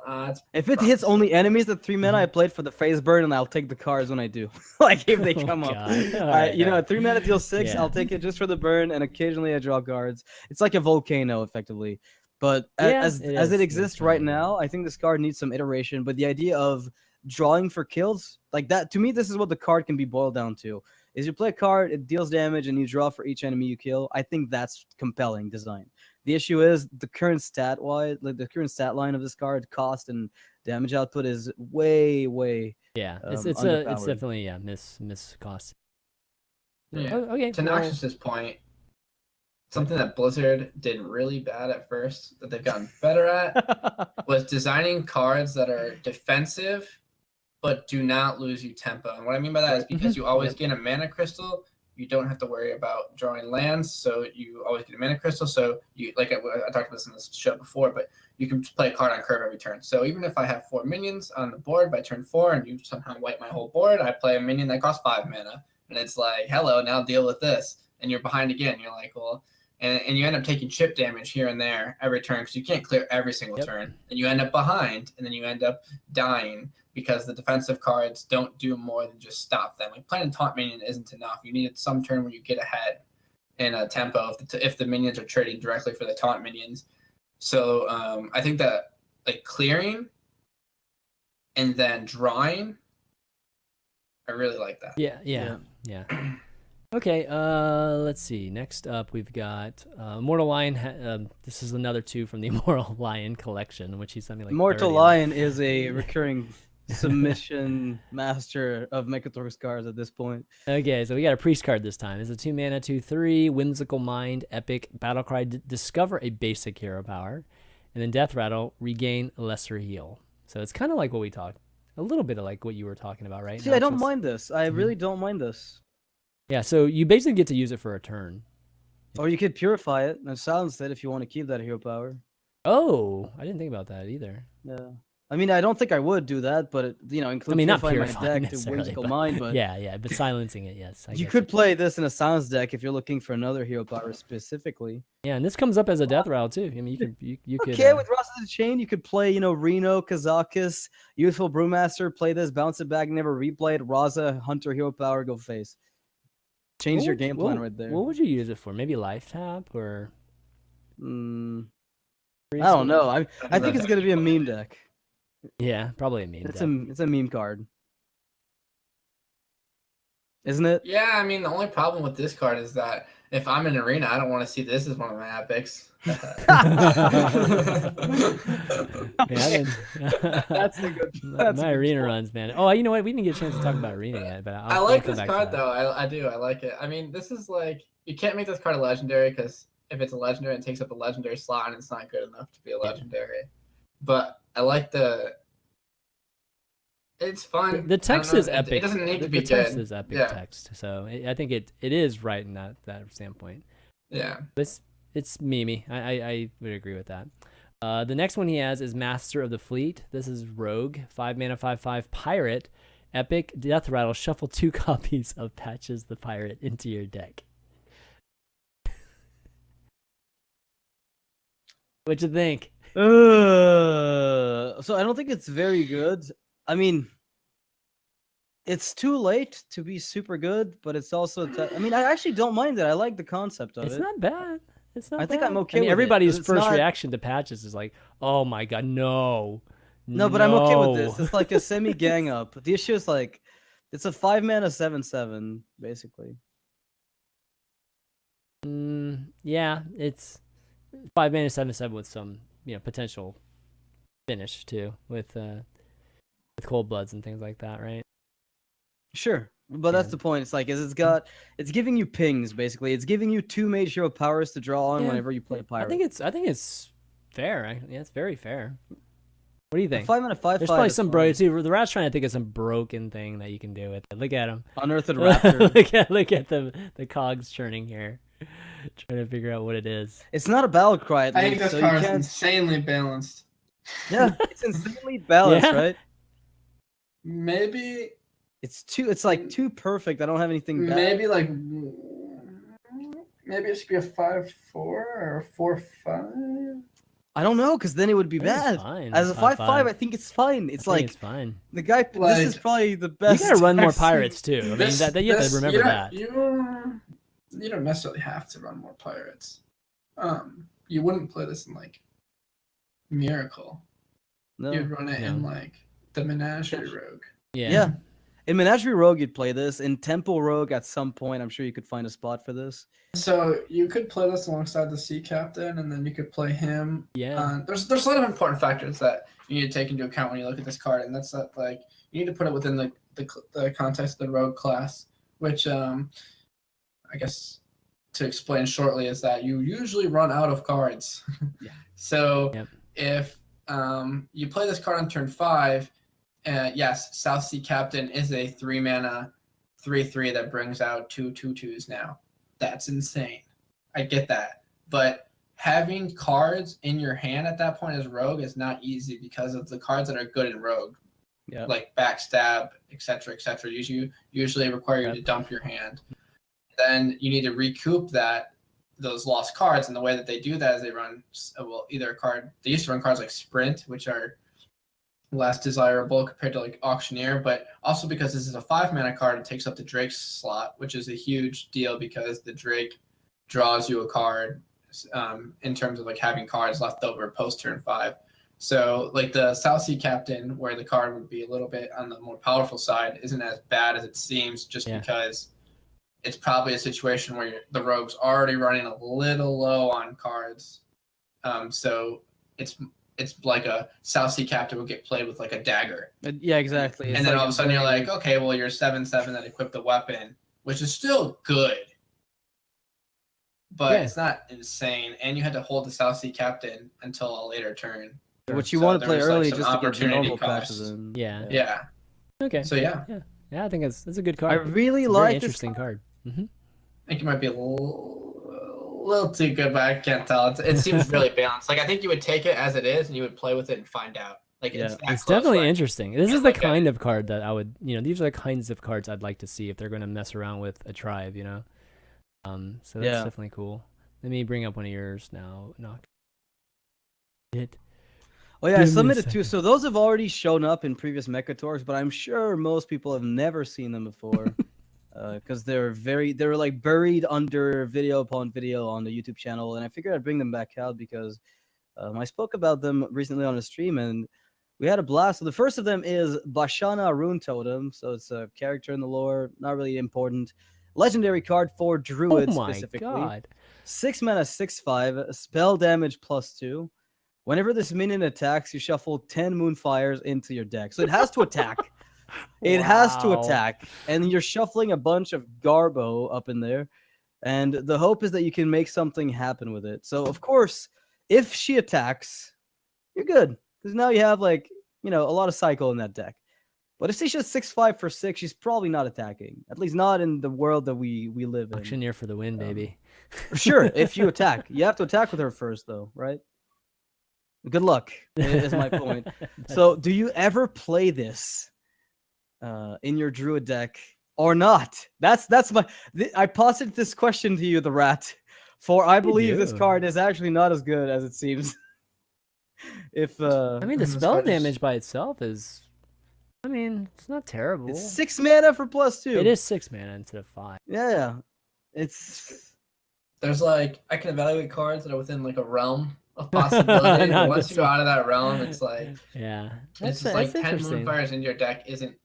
If it hits only enemies at 3 mana, I play it for the phase burn, and I'll take the cards when I do. Like if they come up. Alright, You know, at 3 mana deal 6, Yeah. I'll take it just for the burn, and occasionally I draw cards. It's like a volcano, effectively. But Yeah, as it it is. exists It's right really now, I think this card needs some iteration. But the idea of drawing for kills, like that, to me, this is what the card can be boiled down to. Is you play a card, it deals damage, and you draw for each enemy you kill. I think that's compelling design. The issue is the current stat line of this card, cost and damage output is way Yeah, it's underpowered. definitely miss cost. Yeah. Oh, okay. To Noxious's point, something that Blizzard did really bad at first that they've gotten better at was designing cards that are defensive but do not lose you tempo. And what I mean by that is because you always gain a mana crystal, you don't have to worry about drawing lands, so you always get a mana crystal. So you, like I talked about this in this show before, but you can play a card on curve every turn. So even if I have 4 minions on the board by turn 4 and you somehow wipe my whole board, I play a minion that costs 5 mana. And it's like, hello, now deal with this. And you're behind again. You're like, well, and you end up taking chip damage here and there every turn because you can't clear every single turn. And you end up behind, and then you end up dying because the defensive cards don't do more than just stop them. Like playing a taunt minion isn't enough. You need some turn where you get ahead in a tempo if the minions are trading directly for the taunt minions. So I think that like clearing and then drawing, I really like that. Yeah. Okay, let's see. Next up, we've got Immortal Lion. This is another 2 from the Immortal Lion collection, which he's something like Immortal 30 Lion is a recurring submission master of Mekkatorque's cards at this point. Okay, so we got a priest card this time. It's a 2 mana, 2/3, Whimsical Mind, Epic, Battlecry, discover a basic hero power, and then Death Rattle, regain a lesser heal. So it's kind of like what we talked, a little bit of like what you were talking about, right? See, I don't mind this. I really don't mind this. Yeah, so you basically get to use it for a turn. Or you could purify it and silence it if you want to keep that hero power. Oh, I didn't think about that either. Yeah. I mean, I don't think I would do that, but include not purifying my deck to necessarily, Whimsical but Mind. But yeah, but silencing it, yes. you could play this in a silence deck if you're looking for another hero power specifically. Yeah, and this comes up as a death rattle too. I mean, you could. Okay, with Ross of the Chain, you could play, Reno, Kazakis, Youthful Brewmaster, play this, bounce it back, never replay it. Raza, Hunter, hero power, go face. Change your game plan right there. What would you use it for? Maybe life tap or? I don't know. I think it's gonna be a meme deck. Yeah, probably a meme deck. It's a meme card, isn't it? Yeah, I mean the only problem with this card is that if I'm in arena, I don't want to see this as one of my epics. That's a good. My arena runs, man. Oh, you know what? We didn't get a chance to talk about arena yet, but I like this card though. I do. I like it. I mean, this is like you can't make this card a legendary because if it's a legendary, it takes up a legendary slot and it's not good enough to be a legendary. But I like it's fun. The text is epic. It doesn't need to be good. The text good. is epic text, so I think it is right in that standpoint. Yeah. It's memey. I would agree with that. The next one he has is Master of the Fleet. This is Rogue, 5 mana, 5/5 pirate, epic, death rattle. Shuffle 2 copies of Patches the Pirate into your deck. What you think? So I don't think it's very good. I mean, it's too late to be super good, but it's also. I actually don't mind it. I like the concept of it. It's not bad. It's not. I think bad. I'm okay with it, everybody's but it's first not- reaction to Patches is like, "Oh my god, no." No, but I'm okay with this. It's like a semi gang up. The issue is like, it's a 5 mana 7/7 basically. Yeah, it's 5 mana 7/7 with some potential finish too with cold bloods and things like that, right? Sure, but that's the point. It's like it's giving you pings basically. It's giving you 2 mage hero powers to draw on whenever you play pirate. I think it's fair. Yeah, it's very fair. What do you think? 5 mana 5/5. There's probably some See, the rat's trying to think of some broken thing that you can do with it. Look at him. Unearthed Raptor. look at the cogs churning here, trying to figure out what it is. It's not a battle cry. I think this card is insanely balanced. Yeah, it's insanely balanced, right? Maybe it's like too perfect. I don't have anything bad. Maybe it should be a 5/4 or a 4/5. I don't know, because then it would be I think bad. it's fine. As a 5/5, 5/5. I think it's fine. It's I think like it's fine. the guy. Like, this is probably the You best. gotta run more I've seen. pirates too. I mean, that you have to remember that. You don't necessarily have to run more pirates. You wouldn't play this in like Miracle. No. You'd run it in like the Menagerie Rogue. Yeah. In Menagerie Rogue, you'd play this. In Temple Rogue, at some point, I'm sure you could find a spot for this. So you could play this alongside the Sea Captain, and then you could play him. Yeah. There's a lot of important factors that you need to take into account when you look at this card, and that's that like you need to put it within the context of the Rogue class, which I guess to explain shortly is that you usually run out of cards. Yeah. So Yep. if you play this card on turn 5. Yes, South Sea Captain is a 3-mana 3/3 that brings out 2 2/2s now. That's insane. I get that. But having cards in your hand at that point as Rogue is not easy because of the cards that are good in Rogue. Yeah. Like Backstab, etc., etc. Usually require you to dump your hand. Then you need to recoup those lost cards, and the way that they do that is they run they used to run cards like Sprint, which are less desirable compared to like Auctioneer, but also because this is a 5-mana card, it takes up the Drake slot, which is a huge deal because the Drake draws you a card in terms of like having cards left over post turn 5. So like the South Sea Captain, where the card would be a little bit on the more powerful side, isn't as bad as it seems, just because it's probably a situation where the Rogue's already running a little low on cards. So it's like a South Sea Captain would get played with like a dagger. Yeah, exactly. And then all of a sudden you're like, okay, well, you're 7/7 that equipped the weapon, which is still good. But it's not insane. And you had to hold the South Sea Captain until a later turn. What you want to play early just to get the normal cost. patches in. Yeah. Okay. So yeah. I think it's a good card. I really it's a like very this interesting card. Mm-hmm. I think it might be a little too good, but I can't tell. It seems really balanced. Like I think you would take it as it is, and you would play with it and find out. Like it's definitely interesting. This is the kind of card that I would, these are the kinds of cards I'd like to see if they're going to mess around with a tribe, So that's definitely cool. Let me bring up one of yours now. Oh yeah, I submitted 2. So those have already shown up in previous Mekkatorques, but I'm sure most people have never seen them before. Because they're like buried under video upon video on the YouTube channel, and I figured I'd bring them back out because I spoke about them recently on a stream, and we had a blast. So the first of them is Bashana Rune Totem. So it's a character in the lore, not really important. Legendary card for druids specifically. Oh my god! 6 mana, 6/5, spell damage +2. Whenever this minion attacks, you shuffle 10 Moonfires into your deck. So it has to attack. It has to attack, and you're shuffling a bunch of Garbo up in there, and the hope is that you can make something happen with it. So, of course, if she attacks, you're good, because now you have, like, a lot of cycle in that deck. But if she's just 6/5 for 6, she's probably not attacking, at least not in the world that we live in. Auctioneer for the win, baby. Sure, if you attack. You have to attack with her first, though, right? Good luck, is my point. So, do you ever play this in your druid deck or not? That's my. I posited this question to you, the rat, for I believe this card is actually not as good as it seems. I mean, the spell damage by itself is, it's not terrible. It's 6 mana for +2. It is 6 mana instead of 5. Yeah, there's like I can evaluate cards that are within like a realm of possibility. But once you go out of that realm, it's like it's just like 10 Moonfires in your deck isn't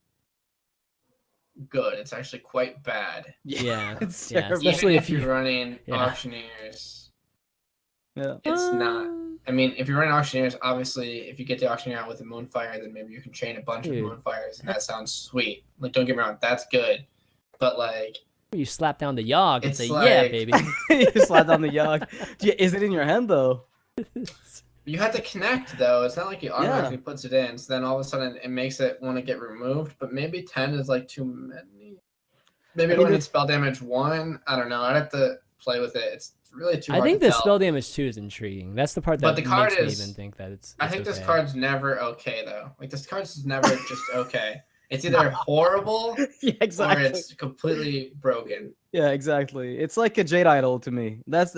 good. It's actually quite bad. Yeah, it's especially if you're running Auctioneers. Yeah, it's not. If you're running Auctioneers, obviously, if you get the Auctioneer out with a Moonfire, then maybe you can chain a bunch of Moonfires, and that sounds sweet. Like, don't get me wrong, that's good. But like, you slap down the Yogg and say, like, "Yeah, baby." You slap down the Yogg. Is it in your hand though? You have to connect though. It's not like he automatically puts it in. So then all of a sudden it makes it want to get removed. But maybe 10 is like too many. Maybe it only needs spell damage 1. I don't know. I'd have to play with it. It's really too hard I think to the tell. spell damage 2 is intriguing. That's the part that the card makes me even think that it's I think this card's never okay though. Like this card's never just okay. It's either horrible Yeah, or exactly. it's completely broken. Yeah, exactly. It's like a Jade Idol to me. That's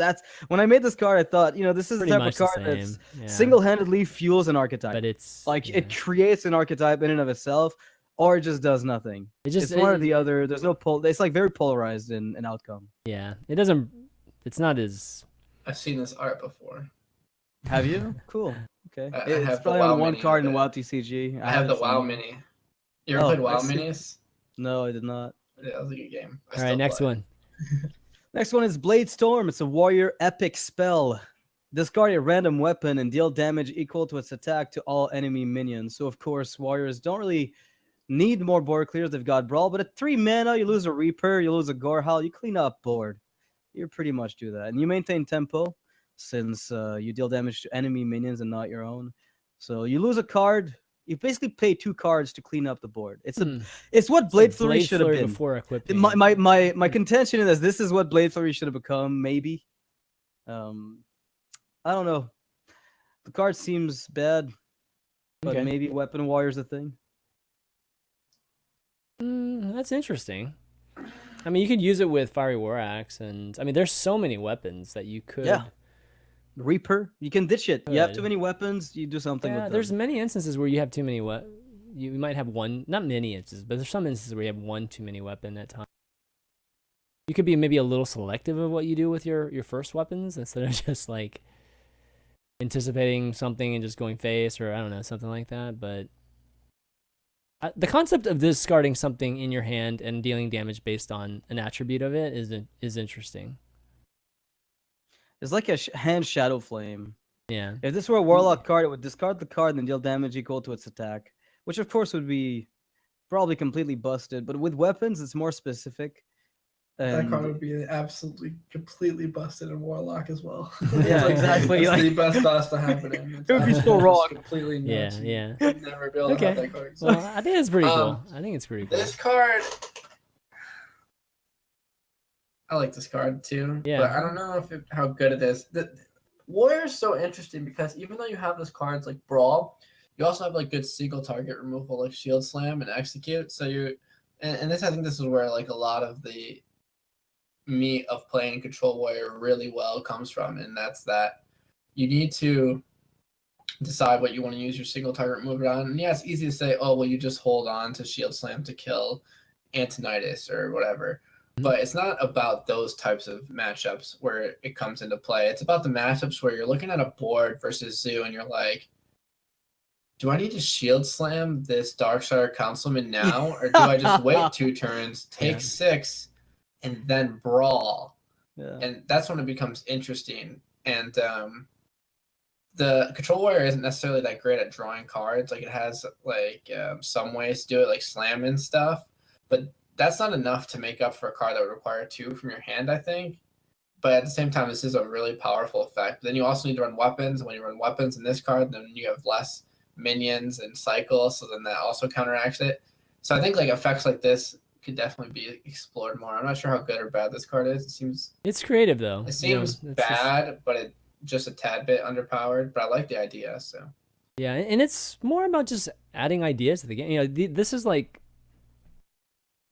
when I made this card, I thought, this is the Pretty type of much the card that's same. Yeah. single-handedly fuels an archetype. But it's Like yeah. it creates an archetype in and of itself, or it just does nothing. It's one or the other. There's no It's like very polarized in outcome. Yeah. It doesn't. It's not as. I've seen this art before. Have you? Cool. Okay. I It's have the probably WoW on one mini card of in it. WoW TCG. I have the haven't WoW seen it. mini. You ever Oh, played WoW I see. minis? No, I did not. Yeah, that was a good game. All right, next one. Next one is Blade Storm. It's a warrior epic spell. Discard a random weapon and deal damage equal to its attack to all enemy minions. So, of course, warriors don't really need more board clears. They've got Brawl, but at 3 mana, you lose a Reaper, you lose a Gorehowl, you clean up board. You pretty much do that. And you maintain tempo since you deal damage to enemy minions and not your own. So you lose a card. You basically pay 2 cards to clean up the board. It's what Blade Flurry should have been. Before equipping. My contention is this is what Blade Flurry should have become, maybe. I don't know. The card seems bad, but maybe Weapon Warrior's a thing. That's interesting. I mean, you could use it with Fiery War Axe, and I mean, there's so many weapons that you could. Yeah. Reaper, you can ditch it. You have too many weapons, you do something with them. There's many instances where you have too many you might have one, not many instances, but there's some instances where you have one too many weapon at a time. You could be maybe a little selective of what you do with your first weapons instead of just like anticipating something and just going face, or I don't know, something like that. But the concept of discarding something in your hand and dealing damage based on an attribute of it is interesting. It's like a hand Shadow Flame. Yeah. If this were a Warlock card, it would discard the card and then deal damage equal to its attack, which of course would be probably completely busted. But with weapons, it's more specific. That card would be absolutely completely busted in Warlock as well. Yeah, exactly. It's the best class to have it in. It would be so wrong. Completely nuts. Yeah. You'd never be able to have that card. Well, I think it's pretty cool. I think it's pretty cool. This card, I like this card too. Yeah. But I don't know how good it is. The Warrior is so interesting because even though you have those cards like Brawl, you also have like good single target removal like Shield Slam and Execute. So and I think this is where like a lot of the meat of playing Control Warrior really well comes from, and that's that you need to decide what you want to use your single target remover on. And yeah, it's easy to say, oh well, you just hold on to Shield Slam to kill Antonidas or whatever. But it's not about those types of matchups where it comes into play. It's about the matchups where you're looking at a board versus Zoo and you're like, do I need to Shield Slam this Darkshire Councilman now? Or do I just wait 2 turns, take 6, and then Brawl? Yeah. And that's when it becomes interesting. And the Control Warrior isn't necessarily that great at drawing cards. Like it has like some ways to do it, like slam and stuff. But that's not enough to make up for a card that would require 2 from your hand, I think. But at the same time, this is a really powerful effect. Then you also need to run weapons. When you run weapons in this card, then you have less minions and cycle, so then that also counteracts it. So I think like effects like this could definitely be explored more. I'm not sure how good or bad this card is. It's creative though. It seems bad, but it just a tad bit underpowered. But I like the idea. So yeah, and it's more about just adding ideas to the game. You know, this is like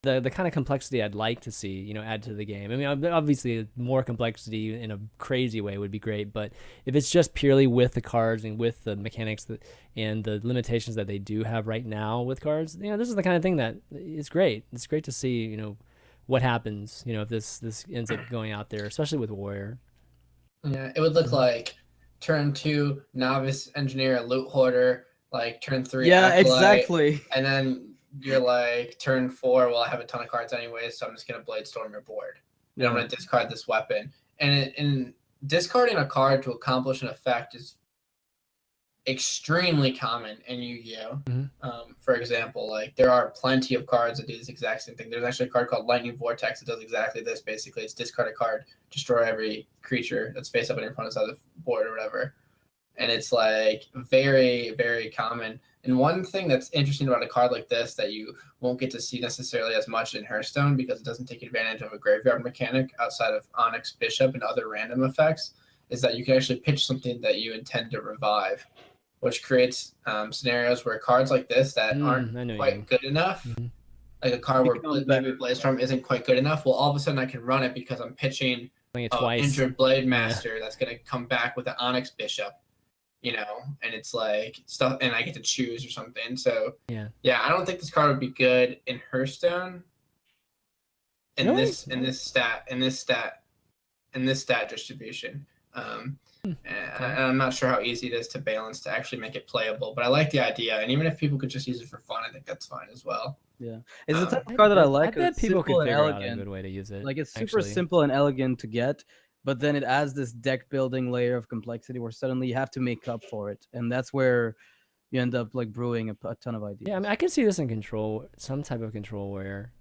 the kind of complexity I'd like to see, you know, add to the game. I mean, obviously more complexity in a crazy way would be great, but if it's just purely with the cards and with the mechanics and the limitations that they do have right now with cards, you know, this is the kind of thing that is great. It's great to see, you know, what happens, you know, if this ends up going out there, especially with Warrior. Yeah, it would look like turn 2 Novice Engineer, Loot Hoarder, like turn 3 Acolyte, exactly. And then you're like, turn 4, well, I have a ton of cards anyway, so I'm just going to Blade Storm your board. And I'm going to discard this weapon. And discarding a card to accomplish an effect is extremely common in Yu-Gi-Oh! For example, like there are plenty of cards that do this exact same thing. There's actually a card called Lightning Vortex that does exactly this. Basically, it's discard a card, destroy every creature that's face up on your opponent's side of the board or whatever. And it's like very, very common. And one thing that's interesting about a card like this that you won't get to see necessarily as much in Hearthstone because it doesn't take advantage of a graveyard mechanic outside of Onyx Bishop and other random effects is that you can actually pitch something that you intend to revive. which creates scenarios where cards like this that I know aren't what you mean. quite good enough, Mhm. like a card where Become maybe better. Blazestorm isn't quite good enough, well, all of a sudden I can run it because I'm pitching Playing it an twice. injured Blade Master that's going to come back with an Onyx Bishop, you know, and it's like stuff, and I get to choose or something. So Yeah. I don't think this card would be good in Hearthstone. In Really? this stat distribution. And I'm not sure how easy it is to balance to actually make it playable, but I like the idea. And even if people could just use it for fun, I think that's fine as well. Yeah, it's the type Um, of card that I I like. 'cause bet it's people simple could and figure out a elegant. good way to use it. Like it's super actually. simple and elegant to get, but then it adds this deck building layer of complexity where suddenly you have to make up for it, and that's where you end up like brewing a ton of ideas. Yeah, I mean, I can see this in control, some type of control where.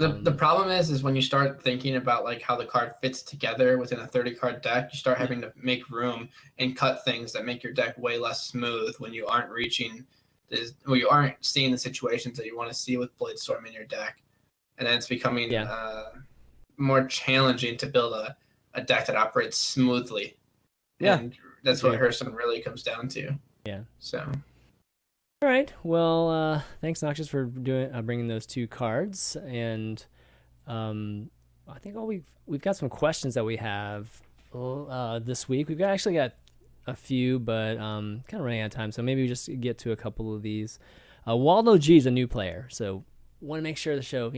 the problem is when you start thinking about like how the card fits together within a 30 card deck, you start having to make room and cut things that make your deck way less smooth when you aren't reaching this, when you aren't seeing the situations that you want to see with Bladestorm in your deck. And then it's becoming more challenging to build a deck that operates smoothly. Yeah. And that's what Hearthstone really comes down to. Yeah. So. All right. Well, thanks, Noxious, for bringing those two cards, and I think we've got some questions that we have this week. We've actually got a few, but kind of running out of time, so maybe we just get to a couple of these. Waldo G is a new player, so want to make sure the show,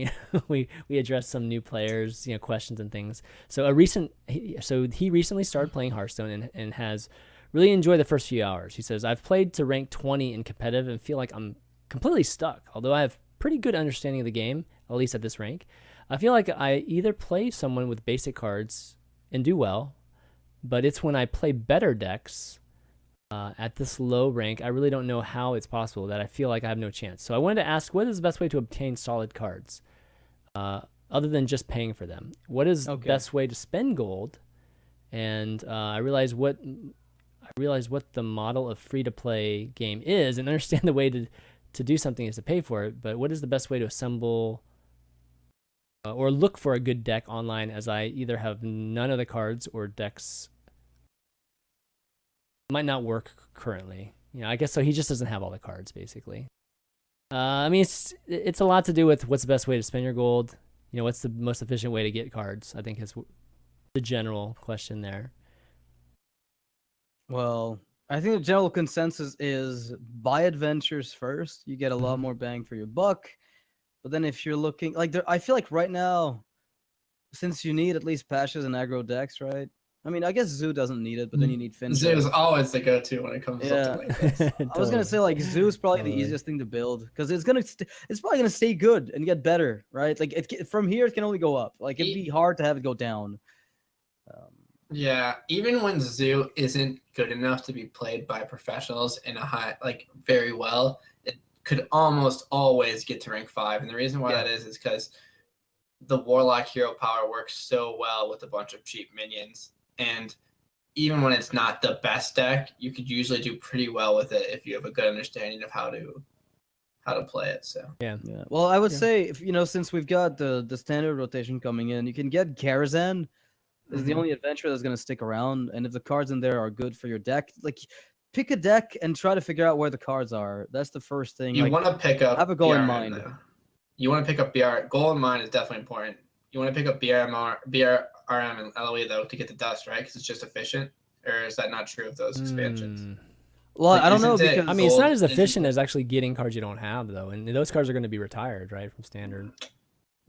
we address some new players, questions and things. So he recently started playing Hearthstone and has really enjoyed the first few hours. He says, I've played to rank 20 in competitive and feel like I'm completely stuck. Although I have pretty good understanding of the game, at least at this rank, I feel like I either play someone with basic cards and do well, but it's when I play better decks at this low rank, I really don't know how it's possible that I feel like I have no chance. So I wanted to ask, what is the best way to obtain solid cards other than just paying for them? What is the best way to spend gold? And I realized what the model of free-to-play game is and understand the way to do something is to pay for it, but what is the best way to assemble or look for a good deck online, as I either have none of the cards or decks might not work currently. I guess so he just doesn't have all the cards, basically. I mean, it's a lot to do with what's the best way to spend your gold. What's the most efficient way to get cards, I think is the general question there. Well, I think the general consensus is buy adventures first. You get a lot more bang for your buck. But then if you're looking I feel like right now, since you need at least patches and aggro decks, right? I mean, I guess Zoo doesn't need it, but then you need Finja. Zoo is always the go-to when it comes to something like this. I was gonna say Zoo is probably the easiest thing to build because it's probably gonna stay good and get better, right? Like from here it can only go up. Like it'd be hard to have it go down. Yeah, even when Zoo isn't good enough to be played by professionals in a very well, it could almost always get to rank 5. And the reason why that is because the Warlock hero power works so well with a bunch of cheap minions. And even when it's not the best deck, you could usually do pretty well with it if you have a good understanding of how to play it. So yeah. Well, I would say if since we've got the standard rotation coming in, you can get Karazhan. This is the only adventure that's going to stick around, and if the cards in there are good for your deck, pick a deck and try to figure out where the cards are. That's the first thing. You want to pick up. Have a goal in mind. Though. You want to pick up BR. Goal in mind is definitely important. You want to pick up BRM and LOE though to get the dust, right? Because it's just efficient. Or is that not true of those expansions? Well, I don't know because it's not as efficient as actually getting cards you don't have though, and those cards are going to be retired, right, from standard.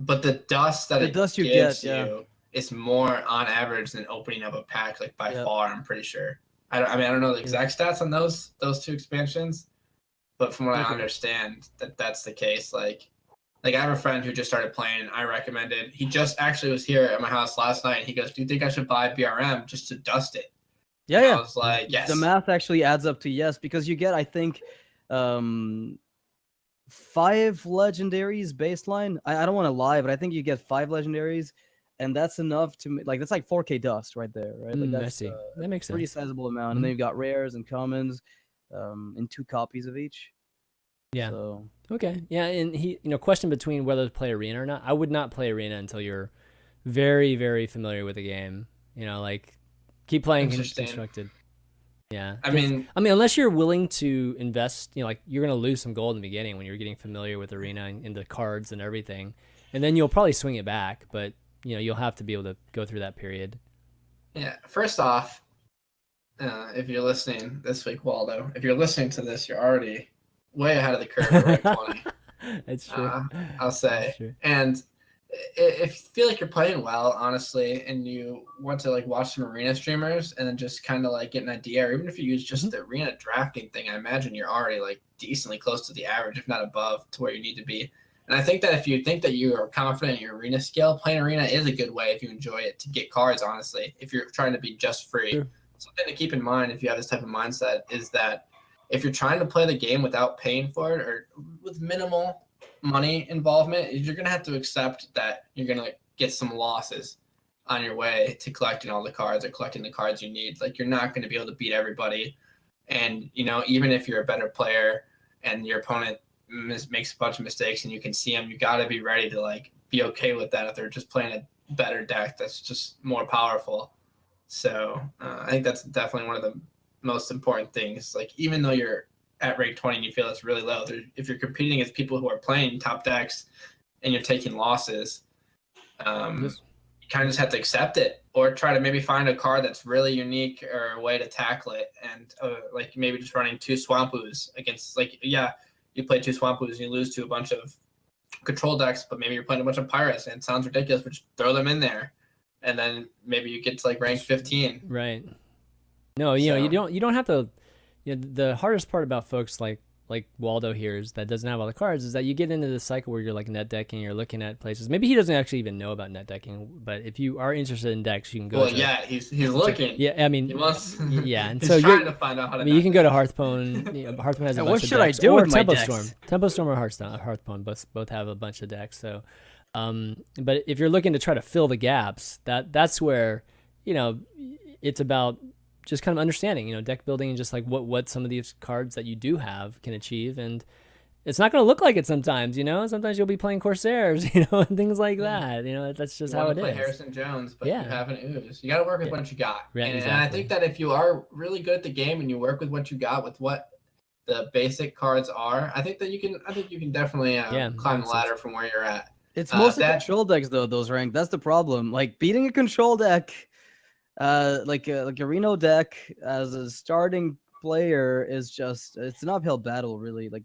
But the dust that it gives you is more on average than opening up a pack, by far. I'm pretty sure. I don't know the exact stats on those two expansions, but from what I understand, that's the case. Like I have a friend who just started playing. I recommended. He just actually was here at my house last night. And he goes, "Do you think I should buy BRM just to dust it?" Yeah. I was like, "Yes." The math actually adds up to yes because you get, I think, 5 legendaries baseline. I don't want to lie, but I think you get 5 legendaries. And that's enough to that's like 4K dust right there, right? That's, I see. That makes sense. Pretty sizable amount. And then you've got rares and commons, in 2 copies of each. Yeah. So. Okay. Yeah, and he, question between whether to play arena or not. I would not play arena until you're very, very familiar with the game. Keep playing constructed. Yeah. I mean, unless you're willing to invest, like you're going to lose some gold in the beginning when you're getting familiar with Arena and the cards and everything. And then you'll probably swing it back, but you'll have to be able to go through that period. yeah, first off, if you're listening this week, Waldo, if you're listening to this, you're already way ahead of the curve at rank 20. That's true. I'll say. True. And if you feel like you're playing well, honestly, and you want to like watch some arena streamers and then just kind of like get an idea, or even if you use just the arena drafting thing, I imagine you're already like decently close to the average, if not above, to where you need to be. And I think that if you think that you are confident in your arena skill, playing arena is a good way if you enjoy it to get cards, honestly, if you're trying to be just free. Sure. Something to keep in mind if you have this type of mindset is that if you're trying to play the game without paying for it or with minimal money involvement, you're going to have to accept that you're going to get some losses on your way to collecting all the cards or collecting the cards you need. Like, you're not going to be able to beat everybody. And, even if you're a better player and your opponent makes a bunch of mistakes and you can see them, you got to be ready to like be okay with that if they're just playing a better deck that's just more powerful. So I think that's definitely one of the most important things. Like, even though you're at rank 20 and you feel it's really low, if you're competing against people who are playing top decks and you're taking losses, you kind of just have to accept it, or try to maybe find a card that's really unique or a way to tackle it. And like maybe just running 2 Swampoos against, like, you play 2 Swampoos and you lose to a bunch of control decks, but maybe you're playing a bunch of pirates and it sounds ridiculous, but just throw them in there. And then maybe you get to like rank 15. Right. No, you don't have to. The hardest part about folks like Waldo here is that doesn't have all the cards is that you get into this cycle where you're like net decking, you're looking at places. Maybe he doesn't actually even know about net decking, but if you are interested in decks, you can go. Well, he's looking. Yeah, I mean, he wants. Yeah, and he's so trying to find out how to. I mean, you can go to Hearthstone. Hearthstone has a bunch what of should I decks. do Or with my Tempo decks? Storm, Tempo Storm or Hearthstone, both have a bunch of decks. So, but if you're looking to try to fill the gaps, that's where it's about just kind of understanding, deck building and just like what some of these cards that you do have can achieve. And it's not going to look like it sometimes, sometimes you'll be playing Corsairs, and things like that, that's just how it play is. Harrison Jones, but Yeah. you have an ooze. You got to work with what you got. Right, and exactly. I think that if you are really good at the game and you work with what you got, with what the basic cards are, I think you can definitely climb the ladder from where you're at. It's mostly control decks though, those rank. That's the problem. Like beating a control deck, like a Reno deck as a starting player is just, it's an uphill battle really. Like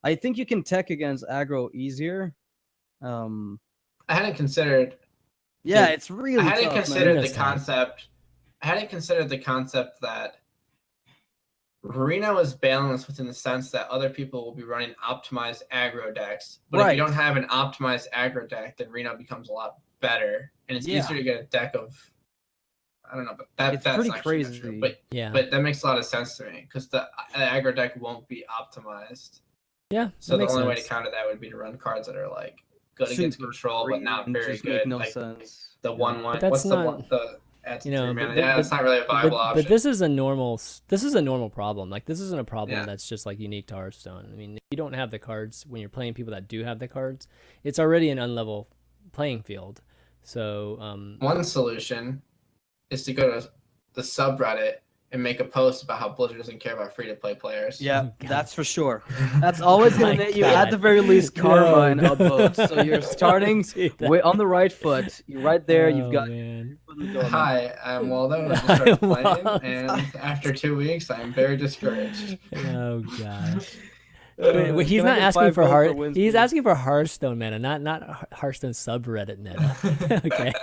I think you can tech against aggro easier. I hadn't considered. Yeah, it's really. I hadn't tough, considered man. the concept. I hadn't considered the concept that Reno is balanced within the sense that other people will be running optimized aggro decks. But if you don't have an optimized aggro deck, then Reno becomes a lot better. And it's easier to get a deck of, I don't know, but that's pretty crazy. crazy. But Yeah. But that makes a lot of sense to me because the aggro deck won't be optimized. Yeah. So the makes only way sense. to counter that would be to run cards that are like good Super against control, but not and very just good. make no like sense. the 1/1. But that's What's not- the add to 3 mana? but- Yeah, it's not really a viable option. But this is a normal problem. Like, this isn't a problem Yeah. that's just like unique to Hearthstone. I mean, if you don't have the cards when you're playing people that do have the cards, it's already an unlevel playing field. So one solution is to go to the subreddit and make a post about how Blizzard doesn't care about free-to-play players. Yeah, God. that's for sure. That's always Oh gonna my net you at God. the very least karma No, and no. upvotes. So you're starting on the right foot. You're right there. You've got. Man. Hi, I'm Waldo. I just I'm started playing, Waldo. and after 2 weeks, I'm very discouraged. Oh gosh. But he's Can I not get asking 5 for gold Hearth. wins, He's please? asking for Hearthstone meta, not Hearthstone subreddit meta. Okay.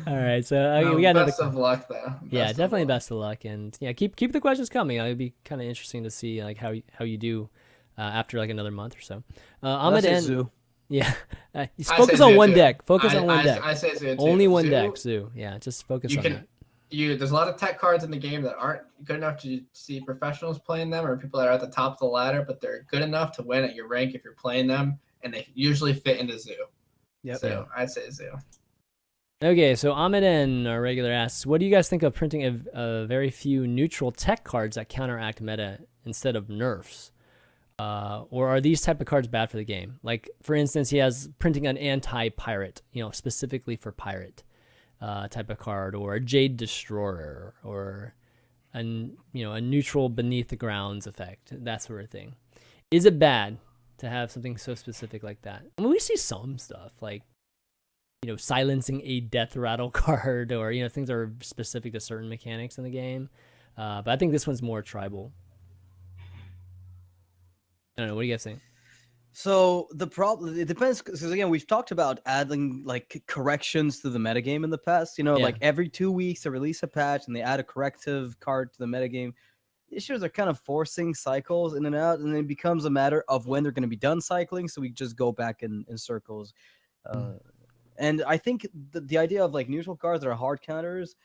All right. So we got another. Best of luck, though. Yeah, Best of definitely luck. best of luck, and yeah, keep the questions coming. It'd be kind of interesting to see like how you do after like another month or so. Ahmed That's it, and Zoo. yeah, I focus say on Zoo, one too. deck. Focus on one I deck. say Zoo, too. Only one Zoo, deck. Zoo. Yeah, just focus You on can. that. There's a lot of tech cards in the game that aren't good enough to see professionals playing them or people that are at the top of the ladder, but they're good enough to win at your rank if you're playing them, and they usually fit into Zoo. Yep. So I'd say Zoo. Okay, so Ahmed N, our regular, asks, what do you guys think of printing a very few neutral tech cards that counteract meta instead of nerfs? Or are these type of cards bad for the game? Like, for instance, he has printing an anti-pirate, specifically for pirate type of card, or a Jade Destroyer, or a neutral beneath the grounds effect, that sort of thing. Is it bad to have something so specific like that? I mean, we see some stuff like, silencing a death rattle card, or things that are specific to certain mechanics in the game. But I think this one's more tribal. I don't know. What do you guys think? So the problem, it depends, because again, we've talked about adding like corrections to the metagame in the past. Like every 2 weeks they release a patch and they add a corrective card to the metagame. Issues are kind of forcing cycles in and out, and then it becomes a matter of when they're going to be done cycling, so we just go back in circles. And I think the idea of like neutral cards that are hard counters,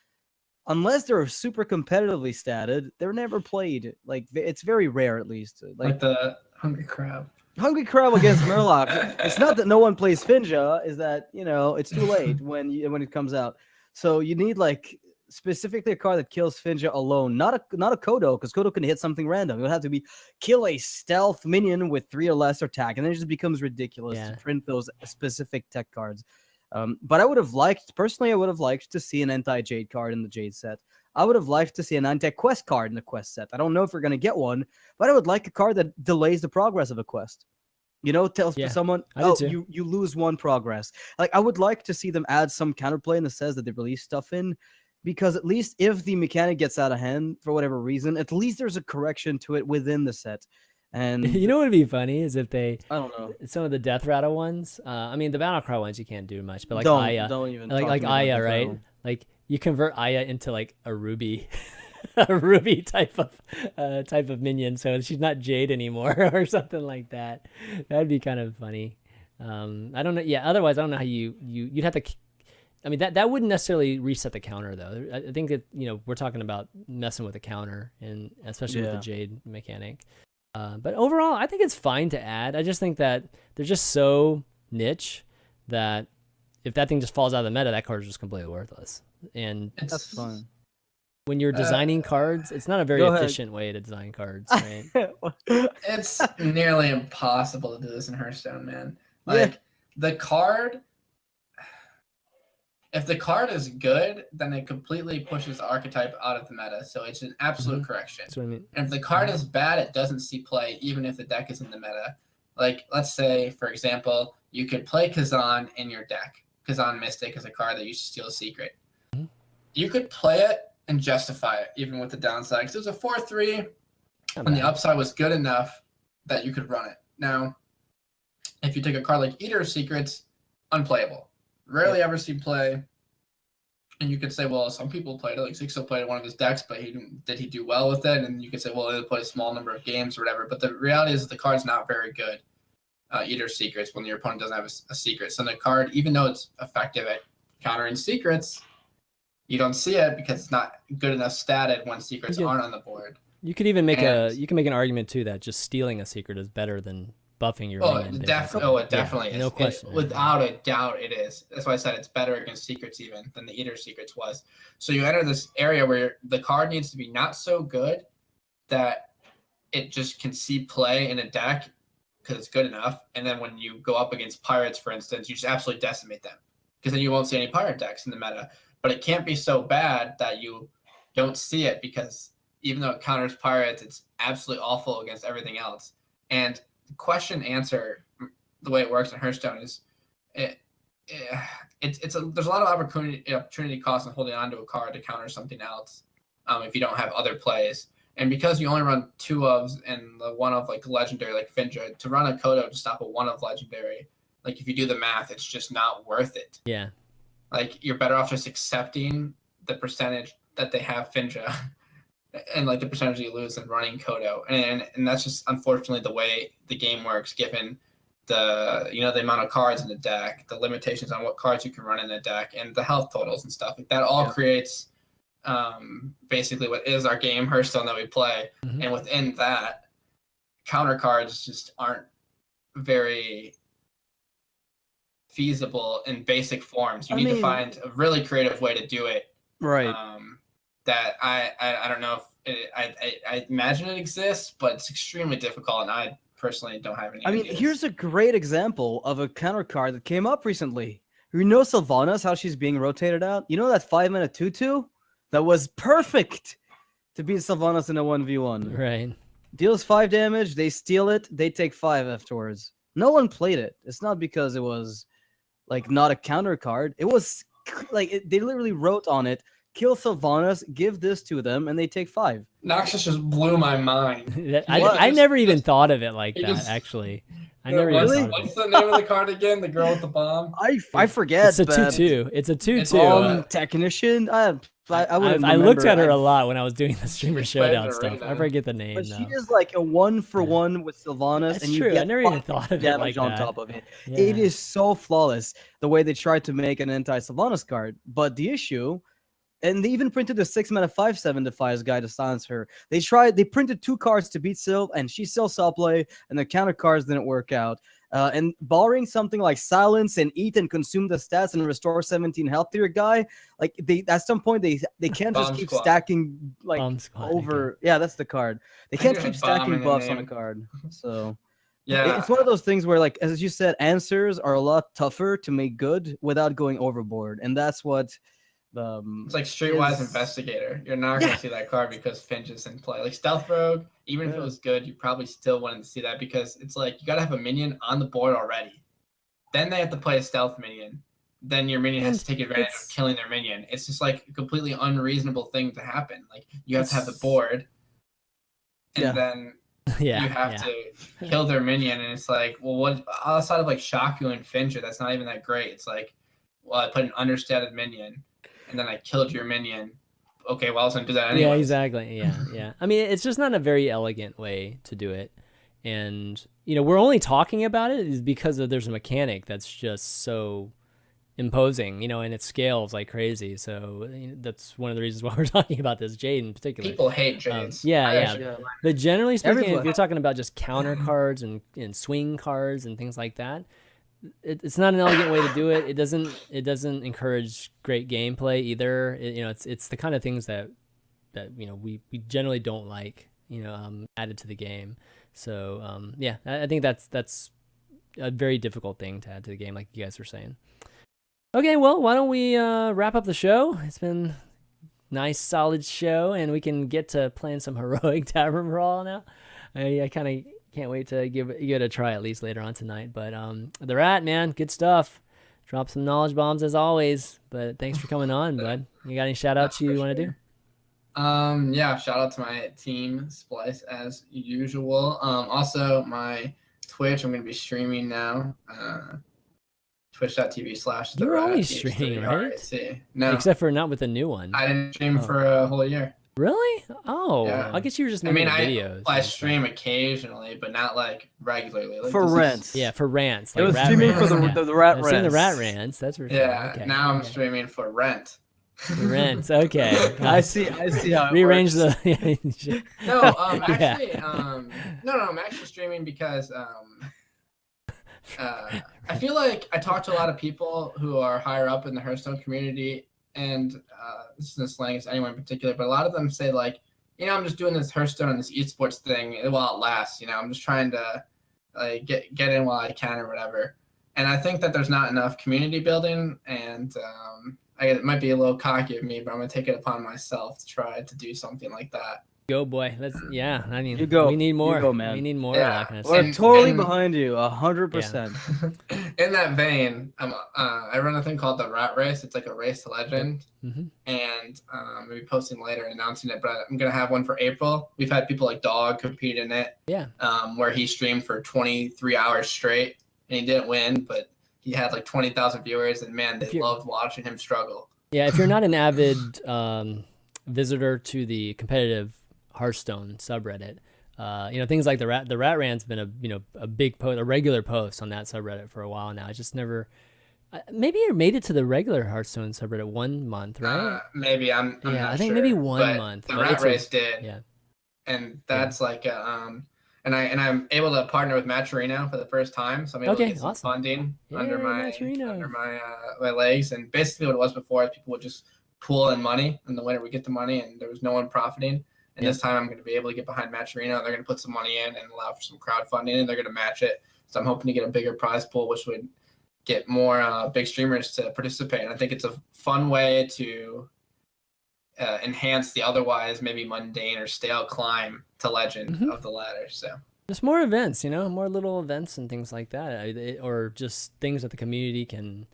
unless they're super competitively statted, they're never played. Like it's very rare, at least. Like the Hungry Crab. Hungry Crab against Murloc. It's not that no one plays Finja, is that it's too late when it comes out. So you need like specifically a card that kills Finja alone, not a Kodo, because Kodo can hit something random. It would have to be kill a stealth minion with 3 or less attack, and then it just becomes ridiculous to print those specific tech cards. But I would have liked to see an anti-Jade card in the Jade set. I would have liked to see an anti-quest card in the quest set. I don't know if we're going to get one, but I would like a card that delays the progress of a quest. Tells someone, you lose 1 progress. Like, I would like to see them add some counterplay in the says that they release stuff in, because at least if the mechanic gets out of hand for whatever reason, at least there's a correction to it within the set. And what would be funny is if I don't know, some of the death rattle ones. I mean, the battle cry ones you can't do much, but like Aya, don't even like Aya, right? Battle. Like you convert Aya into like a ruby, a ruby type of minion, so she's not Jade anymore or something like that. That'd be kind of funny. I don't know. Yeah. Otherwise, I don't know how you'd have to. I mean, that wouldn't necessarily reset the counter, though. I think that we're talking about messing with the counter, and especially with the Jade mechanic. But overall, I think it's fine to add. I just think that they're just so niche that if that thing just falls out of the meta, that card is just completely worthless. And that's fine. When you're designing cards, it's not a very efficient way to design cards, right? It's nearly impossible to do this in Hearthstone, man. Like the card, if the card is good, then it completely pushes the archetype out of the meta. So it's an absolute correction. That's what I mean. And if the card is bad, it doesn't see play, even if the deck is in the meta. Like, let's say, for example, you could play Kazan in your deck. Kazan Mystic is a card that you should steal a secret. You could play it and justify it, even with the downside. Because it was a 4/3, and the upside was good enough that you could run it. Now, if you take a card like Eater of Secrets, unplayable. Rarely ever see play, and you could say, well, some people played it. Like Zixo played one of his decks, but did he do well with it? And you could say, well, he played a small number of games or whatever. But the reality is that the card's not very good. Eater Secrets, when your opponent doesn't have a secret. So the card, even though it's effective at countering secrets, you don't see it because it's not good enough statted when secrets aren't on the board. You could even make an argument too that just stealing a secret is better than buffing your it definitely is. No question. Without a doubt, it is. That's why I said it's better against secrets even than the Eater Secrets was. So you enter this area where the card needs to be not so good that it just can see play in a deck because it's good enough. And then when you go up against pirates, for instance, you just absolutely decimate them because then you won't see any pirate decks in the meta. But it can't be so bad that you don't see it, because even though it counters pirates, it's absolutely awful against everything else. And question answer, the way it works in Hearthstone is there's a lot of opportunity cost in holding onto a card to counter something else if you don't have other plays. And because you only run 2 ofs and the 1 of like legendary like Finja, to run a Kodo to stop a 1 of legendary, like if you do the math, it's just not worth it. Yeah. Like you're better off just accepting the percentage that they have Finja and like the percentage you lose and running Kodo. And that's just unfortunately the way the game works, given the the amount of cards in the deck, the limitations on what cards you can run in the deck, and the health totals and stuff. Like that all creates basically what is our game Hearthstone that we play. And within that, counter cards just aren't very feasible in basic forms. You need to find a really creative way to do it. Right. That I don't know if I imagine it exists, but it's extremely difficult, and I personally don't have any ideas. Here's a great example of a counter card that came up recently. Sylvanas, how she's being rotated out? You know that 5-mana 2/2? That was perfect. to beat Sylvanas in a 1v1. Right. Deals 5 damage, they steal it, they take 5 afterwards. No one played it. It's not because it was like not a counter card. It was like they literally wrote on it, kill Sylvanas, give this to them, and they take 5. Noxious just blew my mind. I never even thought of it like he that, just- actually. I never even Really? thought of What's it. the name of the card again? The girl with the bomb? I forget. It's a but- 2/2. It's a 2/2. Technician. I wouldn't. I looked at her remember. a lot when I was doing the streamer She's playing showdown the stuff. I arena. forget the name But though. she is like a 1-for-1 with Sylvanas, That's and you true. I get never even 5 thought of it damage like on that. top of it. Yeah. It is so flawless the way they tried to make an anti-Sylvanas card. But the issue, and they even printed a 6-mana 5/7 Defies guy to silence her. They printed 2 cards to beat Syl, and she still saw play, and the counter cards didn't work out. And barring something like silence and eat and consume the stats and restore 17 health to your guy, like they at some point they can't just Bomb keep squad. stacking like Bomb squad, over. Yeah, that's the card. They I can't think keep it had bomb stacking in the buffs on a name. card. So Yeah. it's one of those things where, like as you said, answers are a lot tougher to make good without going overboard, and that's what. It's like Streetwise is- Investigator. You're not going to see that card because Finch is in play. Like Stealth Rogue, even if it Yeah. was good, you probably still wouldn't see that because it's like you got to have a minion on the board already. Then they have to play a stealth minion. Then your minion has to take advantage It's- of killing their minion. It's just like a completely unreasonable thing to happen. Like you have to have the It's- board, and Yeah. then Yeah. you have to kill their minion, and it's like, well, what outside of like Shaku and Finja, that's not even that great. It's like, well, I put an understated minion, and then I killed your minion. Okay, well, I was gonna do that anyway. Yeah, exactly. Yeah. I mean, it's just not a very elegant way to do it. And, we're only talking about it is because there's a mechanic that's just so imposing, and it scales like crazy. So that's one of the reasons why we're talking about this, Jade in particular. People hate Jades. yeah, I yeah. actually- Yeah. But generally speaking, if Everybody. you're talking about just counter cards and swing cards and things like that, it's not an elegant way to do it. It doesn't encourage great gameplay either. It's the kind of things that we generally don't like added to the game. So yeah, I think that's a very difficult thing to add to the game, like you guys were saying. Okay, well, why don't we wrap up the show? It's been a nice, solid show, and we can get to playing some heroic tavern brawl now. I kind of can't wait to give it a try at least later on tonight. But the Rat, man, good stuff. Drop some knowledge bombs as always. But thanks for coming on, bud. You got any shout outs you want to do? Yeah, shout out to my team Splice as usual. Also my Twitch, I'm gonna be streaming now. Twitch.tv/The3Rat. You were always streaming, right? No, Except for not with the new one. I didn't stream Oh. for a whole year. Really? Oh, Yeah. I guess you were just I making mean, videos. I stream occasionally, but not like regularly. Like, For this is- rents. Yeah, for rants. It was rat streaming rants, for yeah. the rat I've seen the rents. rat rants. That's for sure. Yeah, Okay. now I'm okay. streaming for rent. The rants. Okay. I see how it Rearrange works. the. No, Yeah. actually, no, I'm actually streaming because I feel like I talk to a lot of people who are higher up in the Hearthstone community, and this isn't slang as anyone in particular, but a lot of them say like, I'm just doing this Hearthstone and this esports thing while it lasts. I'm just trying to like get in while I can or whatever. And I think that there's not enough community building, and it might be a little cocky of me, but I'm gonna take it upon myself to try to do something like that. Go boy. Yeah. I mean, You go. we need You more. go, man. We need more Yeah. of that kind of We're stuff. totally and- behind you, 100%. In that vein, I run a thing called the Rat Race. It's like a race to legend, Mhm. and I'll be posting later and announcing it. But I'm gonna have one for April. We've had people like Dog compete in it, Yeah. where he streamed for 23 hours straight, and he didn't win, but he had like 20,000 viewers, and man, they If you're- loved watching him struggle. Yeah. If you're not an avid visitor to the competitive Hearthstone subreddit, things like the rat rant's been a big post, a regular post on that subreddit for a while now. I just never. Maybe it made it to the regular Hearthstone subreddit 1 month, right? Maybe I'm Yeah, not I think sure, maybe 1 but month, The but Rat it's a- Race did, Yeah. and that's like and I'm able to partner with Matcherino for the first time, so I'm able Okay, to get some awesome. funding under Yay, my Matcherino. my legs. And basically, what it was before is people would just pool in money, and the winner would get the money, and there was no one profiting. And this time, I'm going to be able to get behind Matcherino. They're going to put some money in and allow for some crowdfunding, and they're going to match it. So I'm hoping to get a bigger prize pool, which would get more big streamers to participate. And I think it's a fun way to enhance the otherwise maybe mundane or stale climb to legend of the ladder. So just more events, more little events and things like that, or just things that the community can,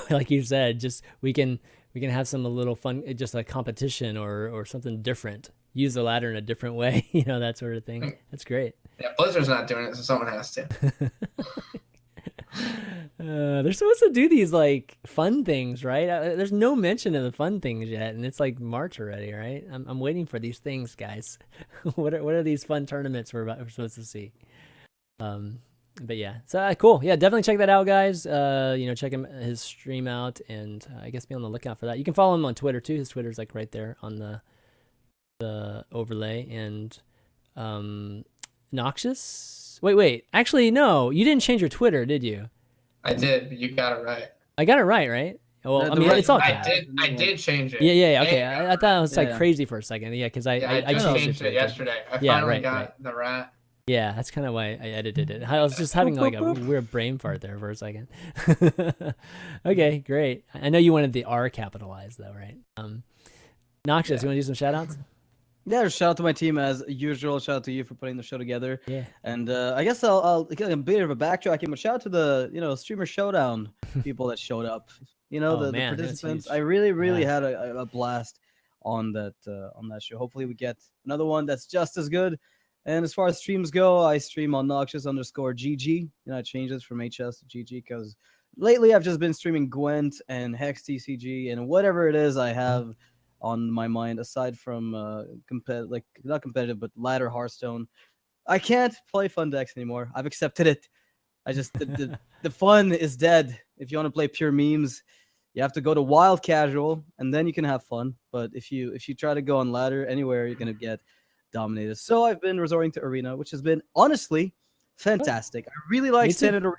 like you said, just we can have some little fun, just like competition or something different. Use the ladder in a different way, that sort of thing. That's great. Yeah, Blizzard's not doing it, so someone has to. They're supposed to do these like fun things, right? There's no mention of the fun things yet, and it's like March already, right? I'm waiting for these things, guys. What are these fun tournaments we're supposed to see? But yeah, so cool. Yeah, definitely check that out, guys. Check his stream out, and I guess be on the lookout for that. You can follow him on Twitter too. His Twitter's like right there on the overlay. And Noxious. Wait. Actually, no, you didn't change your Twitter, did you? I did, but you got it right. I got it right? Well, it's all good. I did change it. Yeah. Okay, I thought it was like crazy for a second. Yeah, because I just changed it yesterday. I finally got the rat. Yeah, that's kind of why I edited it. I was just having like a weird brain fart there for a second. Okay, great. I know you wanted the R capitalized though, right? Noxious, you want to do some shout outs? Yeah, shout out to my team as usual. Shout out to you for putting the show together. Yeah. And I guess I'll get a bit of a backtracking, but shout out to the streamer showdown people that showed up. The participants. I really had a blast on that show. Hopefully we get another one that's just as good. And as far as streams go, I stream on Noxious_GG. I changed this from HS to GG because lately I've just been streaming Gwent and Hex TCG and whatever it is I have on my mind aside from not competitive but ladder Hearthstone. I can't play fun decks anymore. I've accepted it. I just the fun is dead. If you want to play pure memes, you have to go to wild casual and then you can have fun. But if you try to go on ladder anywhere, you're gonna get dominated. So I've been resorting to arena, which has been honestly fantastic. I really like standard arena.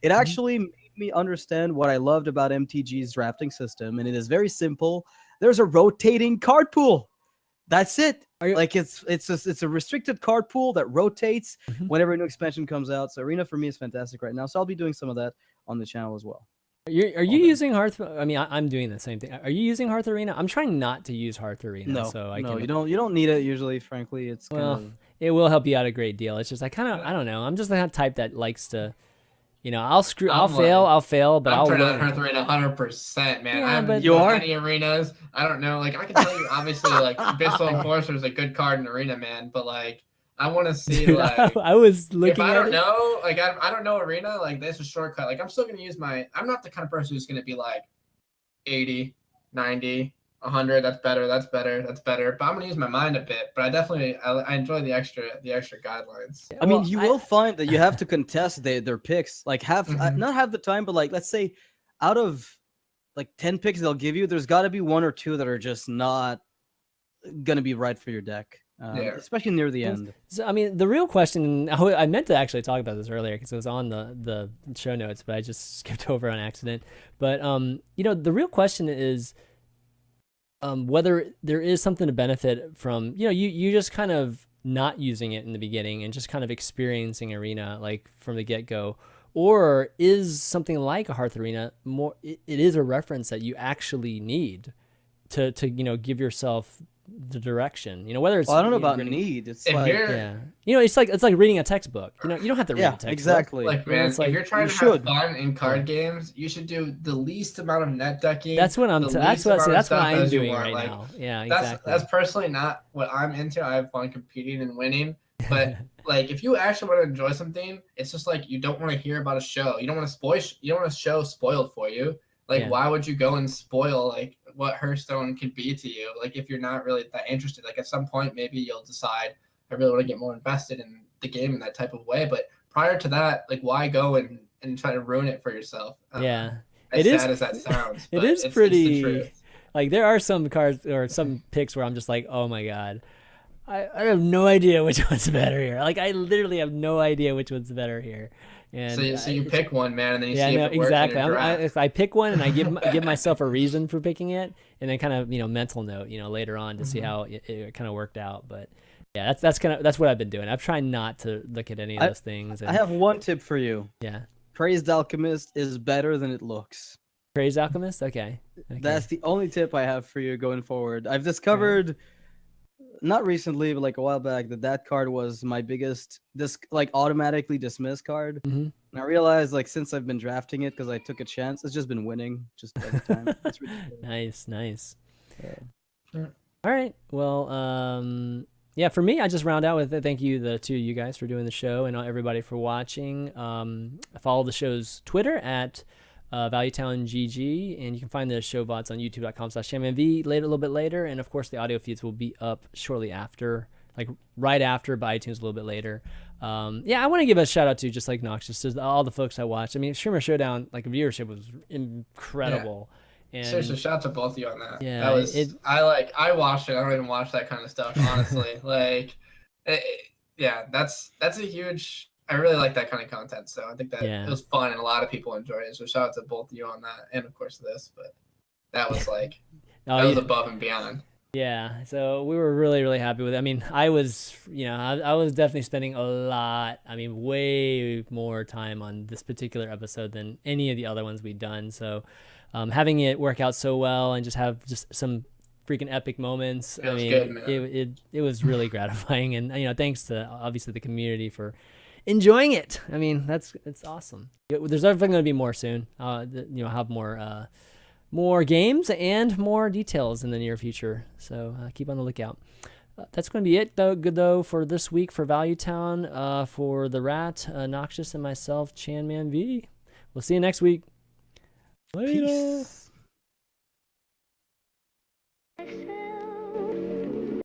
It actually made me understand what I loved about MTG's drafting system, and it is very simple. There's a rotating card pool. That's it. It's a restricted card pool that rotates whenever a new expansion comes out. So arena for me is fantastic right now. So I'll be doing some of that on the channel as well. Are you using Hearth? I mean, I'm doing the same thing. Are you using Hearth Arena? I'm trying not to use Hearth Arena. No, you don't need it usually. Frankly, it's it will help you out a great deal. It's just I don't know. I'm just the kind of type that likes to, I'll fail, but I'll turn on Hearth Arena 100%, man. Yeah, but you are many arenas. I don't know. Like I can tell you, obviously, like Abyssal Enforcer is a good card in arena, man. But like I want to see like I was looking. If I don't know, like I don't know arena, like that's a shortcut. Like I'm still gonna use I'm not the kind of person who's gonna be like 80, 90, 100. That's better. But I'm gonna use my mind a bit. But I enjoy the extra guidelines. I mean, you will find that you have to contest their picks. Like not have the time, but like let's say out of like 10 picks they'll give you, there's got to be one or two that are just not gonna be right for your deck. Especially near the end. So, I mean, the real question, I meant to actually talk about this earlier because it was on the show notes, but I just skipped over on accident. But, the real question is whether there is something to benefit from, you just kind of not using it in the beginning and just kind of experiencing arena like from the get-go, or is something like a Hearth Arena more, it is a reference that you actually need to give yourself the direction, whether it's I don't know about need. It's like it's like reading a textbook. You don't have to read a textbook. Exactly. Like man, if you're trying to have fun in card games, you should do the least amount of net decking. That's what I'm doing right now. Yeah, exactly. That's personally not what I'm into. I have fun competing and winning. But like if you actually want to enjoy something, it's just like you don't want to hear about a show. You don't want a show spoiled for you. Like why would you go and spoil like what Hearthstone can be to you? Like if you're not really that interested, like at some point maybe you'll decide I really want to get more invested in the game in that type of way. But prior to that, like why go and try to ruin it for yourself? As sad as that sounds, it's pretty. Like there are some cards or some picks where I'm just like, oh my god, I have no idea which one's better here. Like I literally have no idea which one's better here. And so you pick one, man, and then you see if it works. Exactly. If I pick one and I give myself a reason for picking it, and then kind of mental note later on to see how it kind of worked out. But yeah, that's what I've been doing. I've tried not to look at any of those things. I have one tip for you. Yeah, Praised Alchemist is better than it looks. Crazy Alchemist. Okay. That's the only tip I have for you going forward. I've discovered, not recently, but like a while back, that card was my biggest like automatically dismiss card. Mm-hmm. And I realized, like, since I've been drafting it because I took a chance, it's just been winning just every time. It's ridiculous. Nice. Yeah. All right. Well, yeah, for me, I just round out with thank you, the two of you guys, for doing the show, and everybody for watching. Follow the show's Twitter at ValueTownGG, and you can find the show VODs on youtube.com/ChanManV a little bit later, and of course the audio feeds will be up shortly after, like right after, by iTunes a little bit later. Yeah, I want to give a shout out to, just like Noxious, to all the folks I watched. I mean, Streamer Showdown, like, viewership was incredible. Yeah. And seriously, shout out to both of you on that. Yeah, that was I watched it. I don't even watch that kind of stuff, honestly. Yeah, that's a huge. I really like that kind of content, so I think that it was fun and a lot of people enjoyed it. So shout out to both of you on that, and of course this. But that was like that was above and beyond. Yeah, so we were really, really happy with it. I mean, I was definitely spending a lot, way more time on this particular episode than any of the other ones we'd done. So having it work out so well and just have some freaking epic moments, it was really gratifying. And, thanks to, obviously, the community for enjoying it. It's awesome. There's definitely going to be more soon. Have more games and more details in the near future, so keep on the lookout. That's going to be it, though, for this week for Value Town. For the Rat, Noxious, and myself, ChanManV. We'll see you next week. Later. Peace.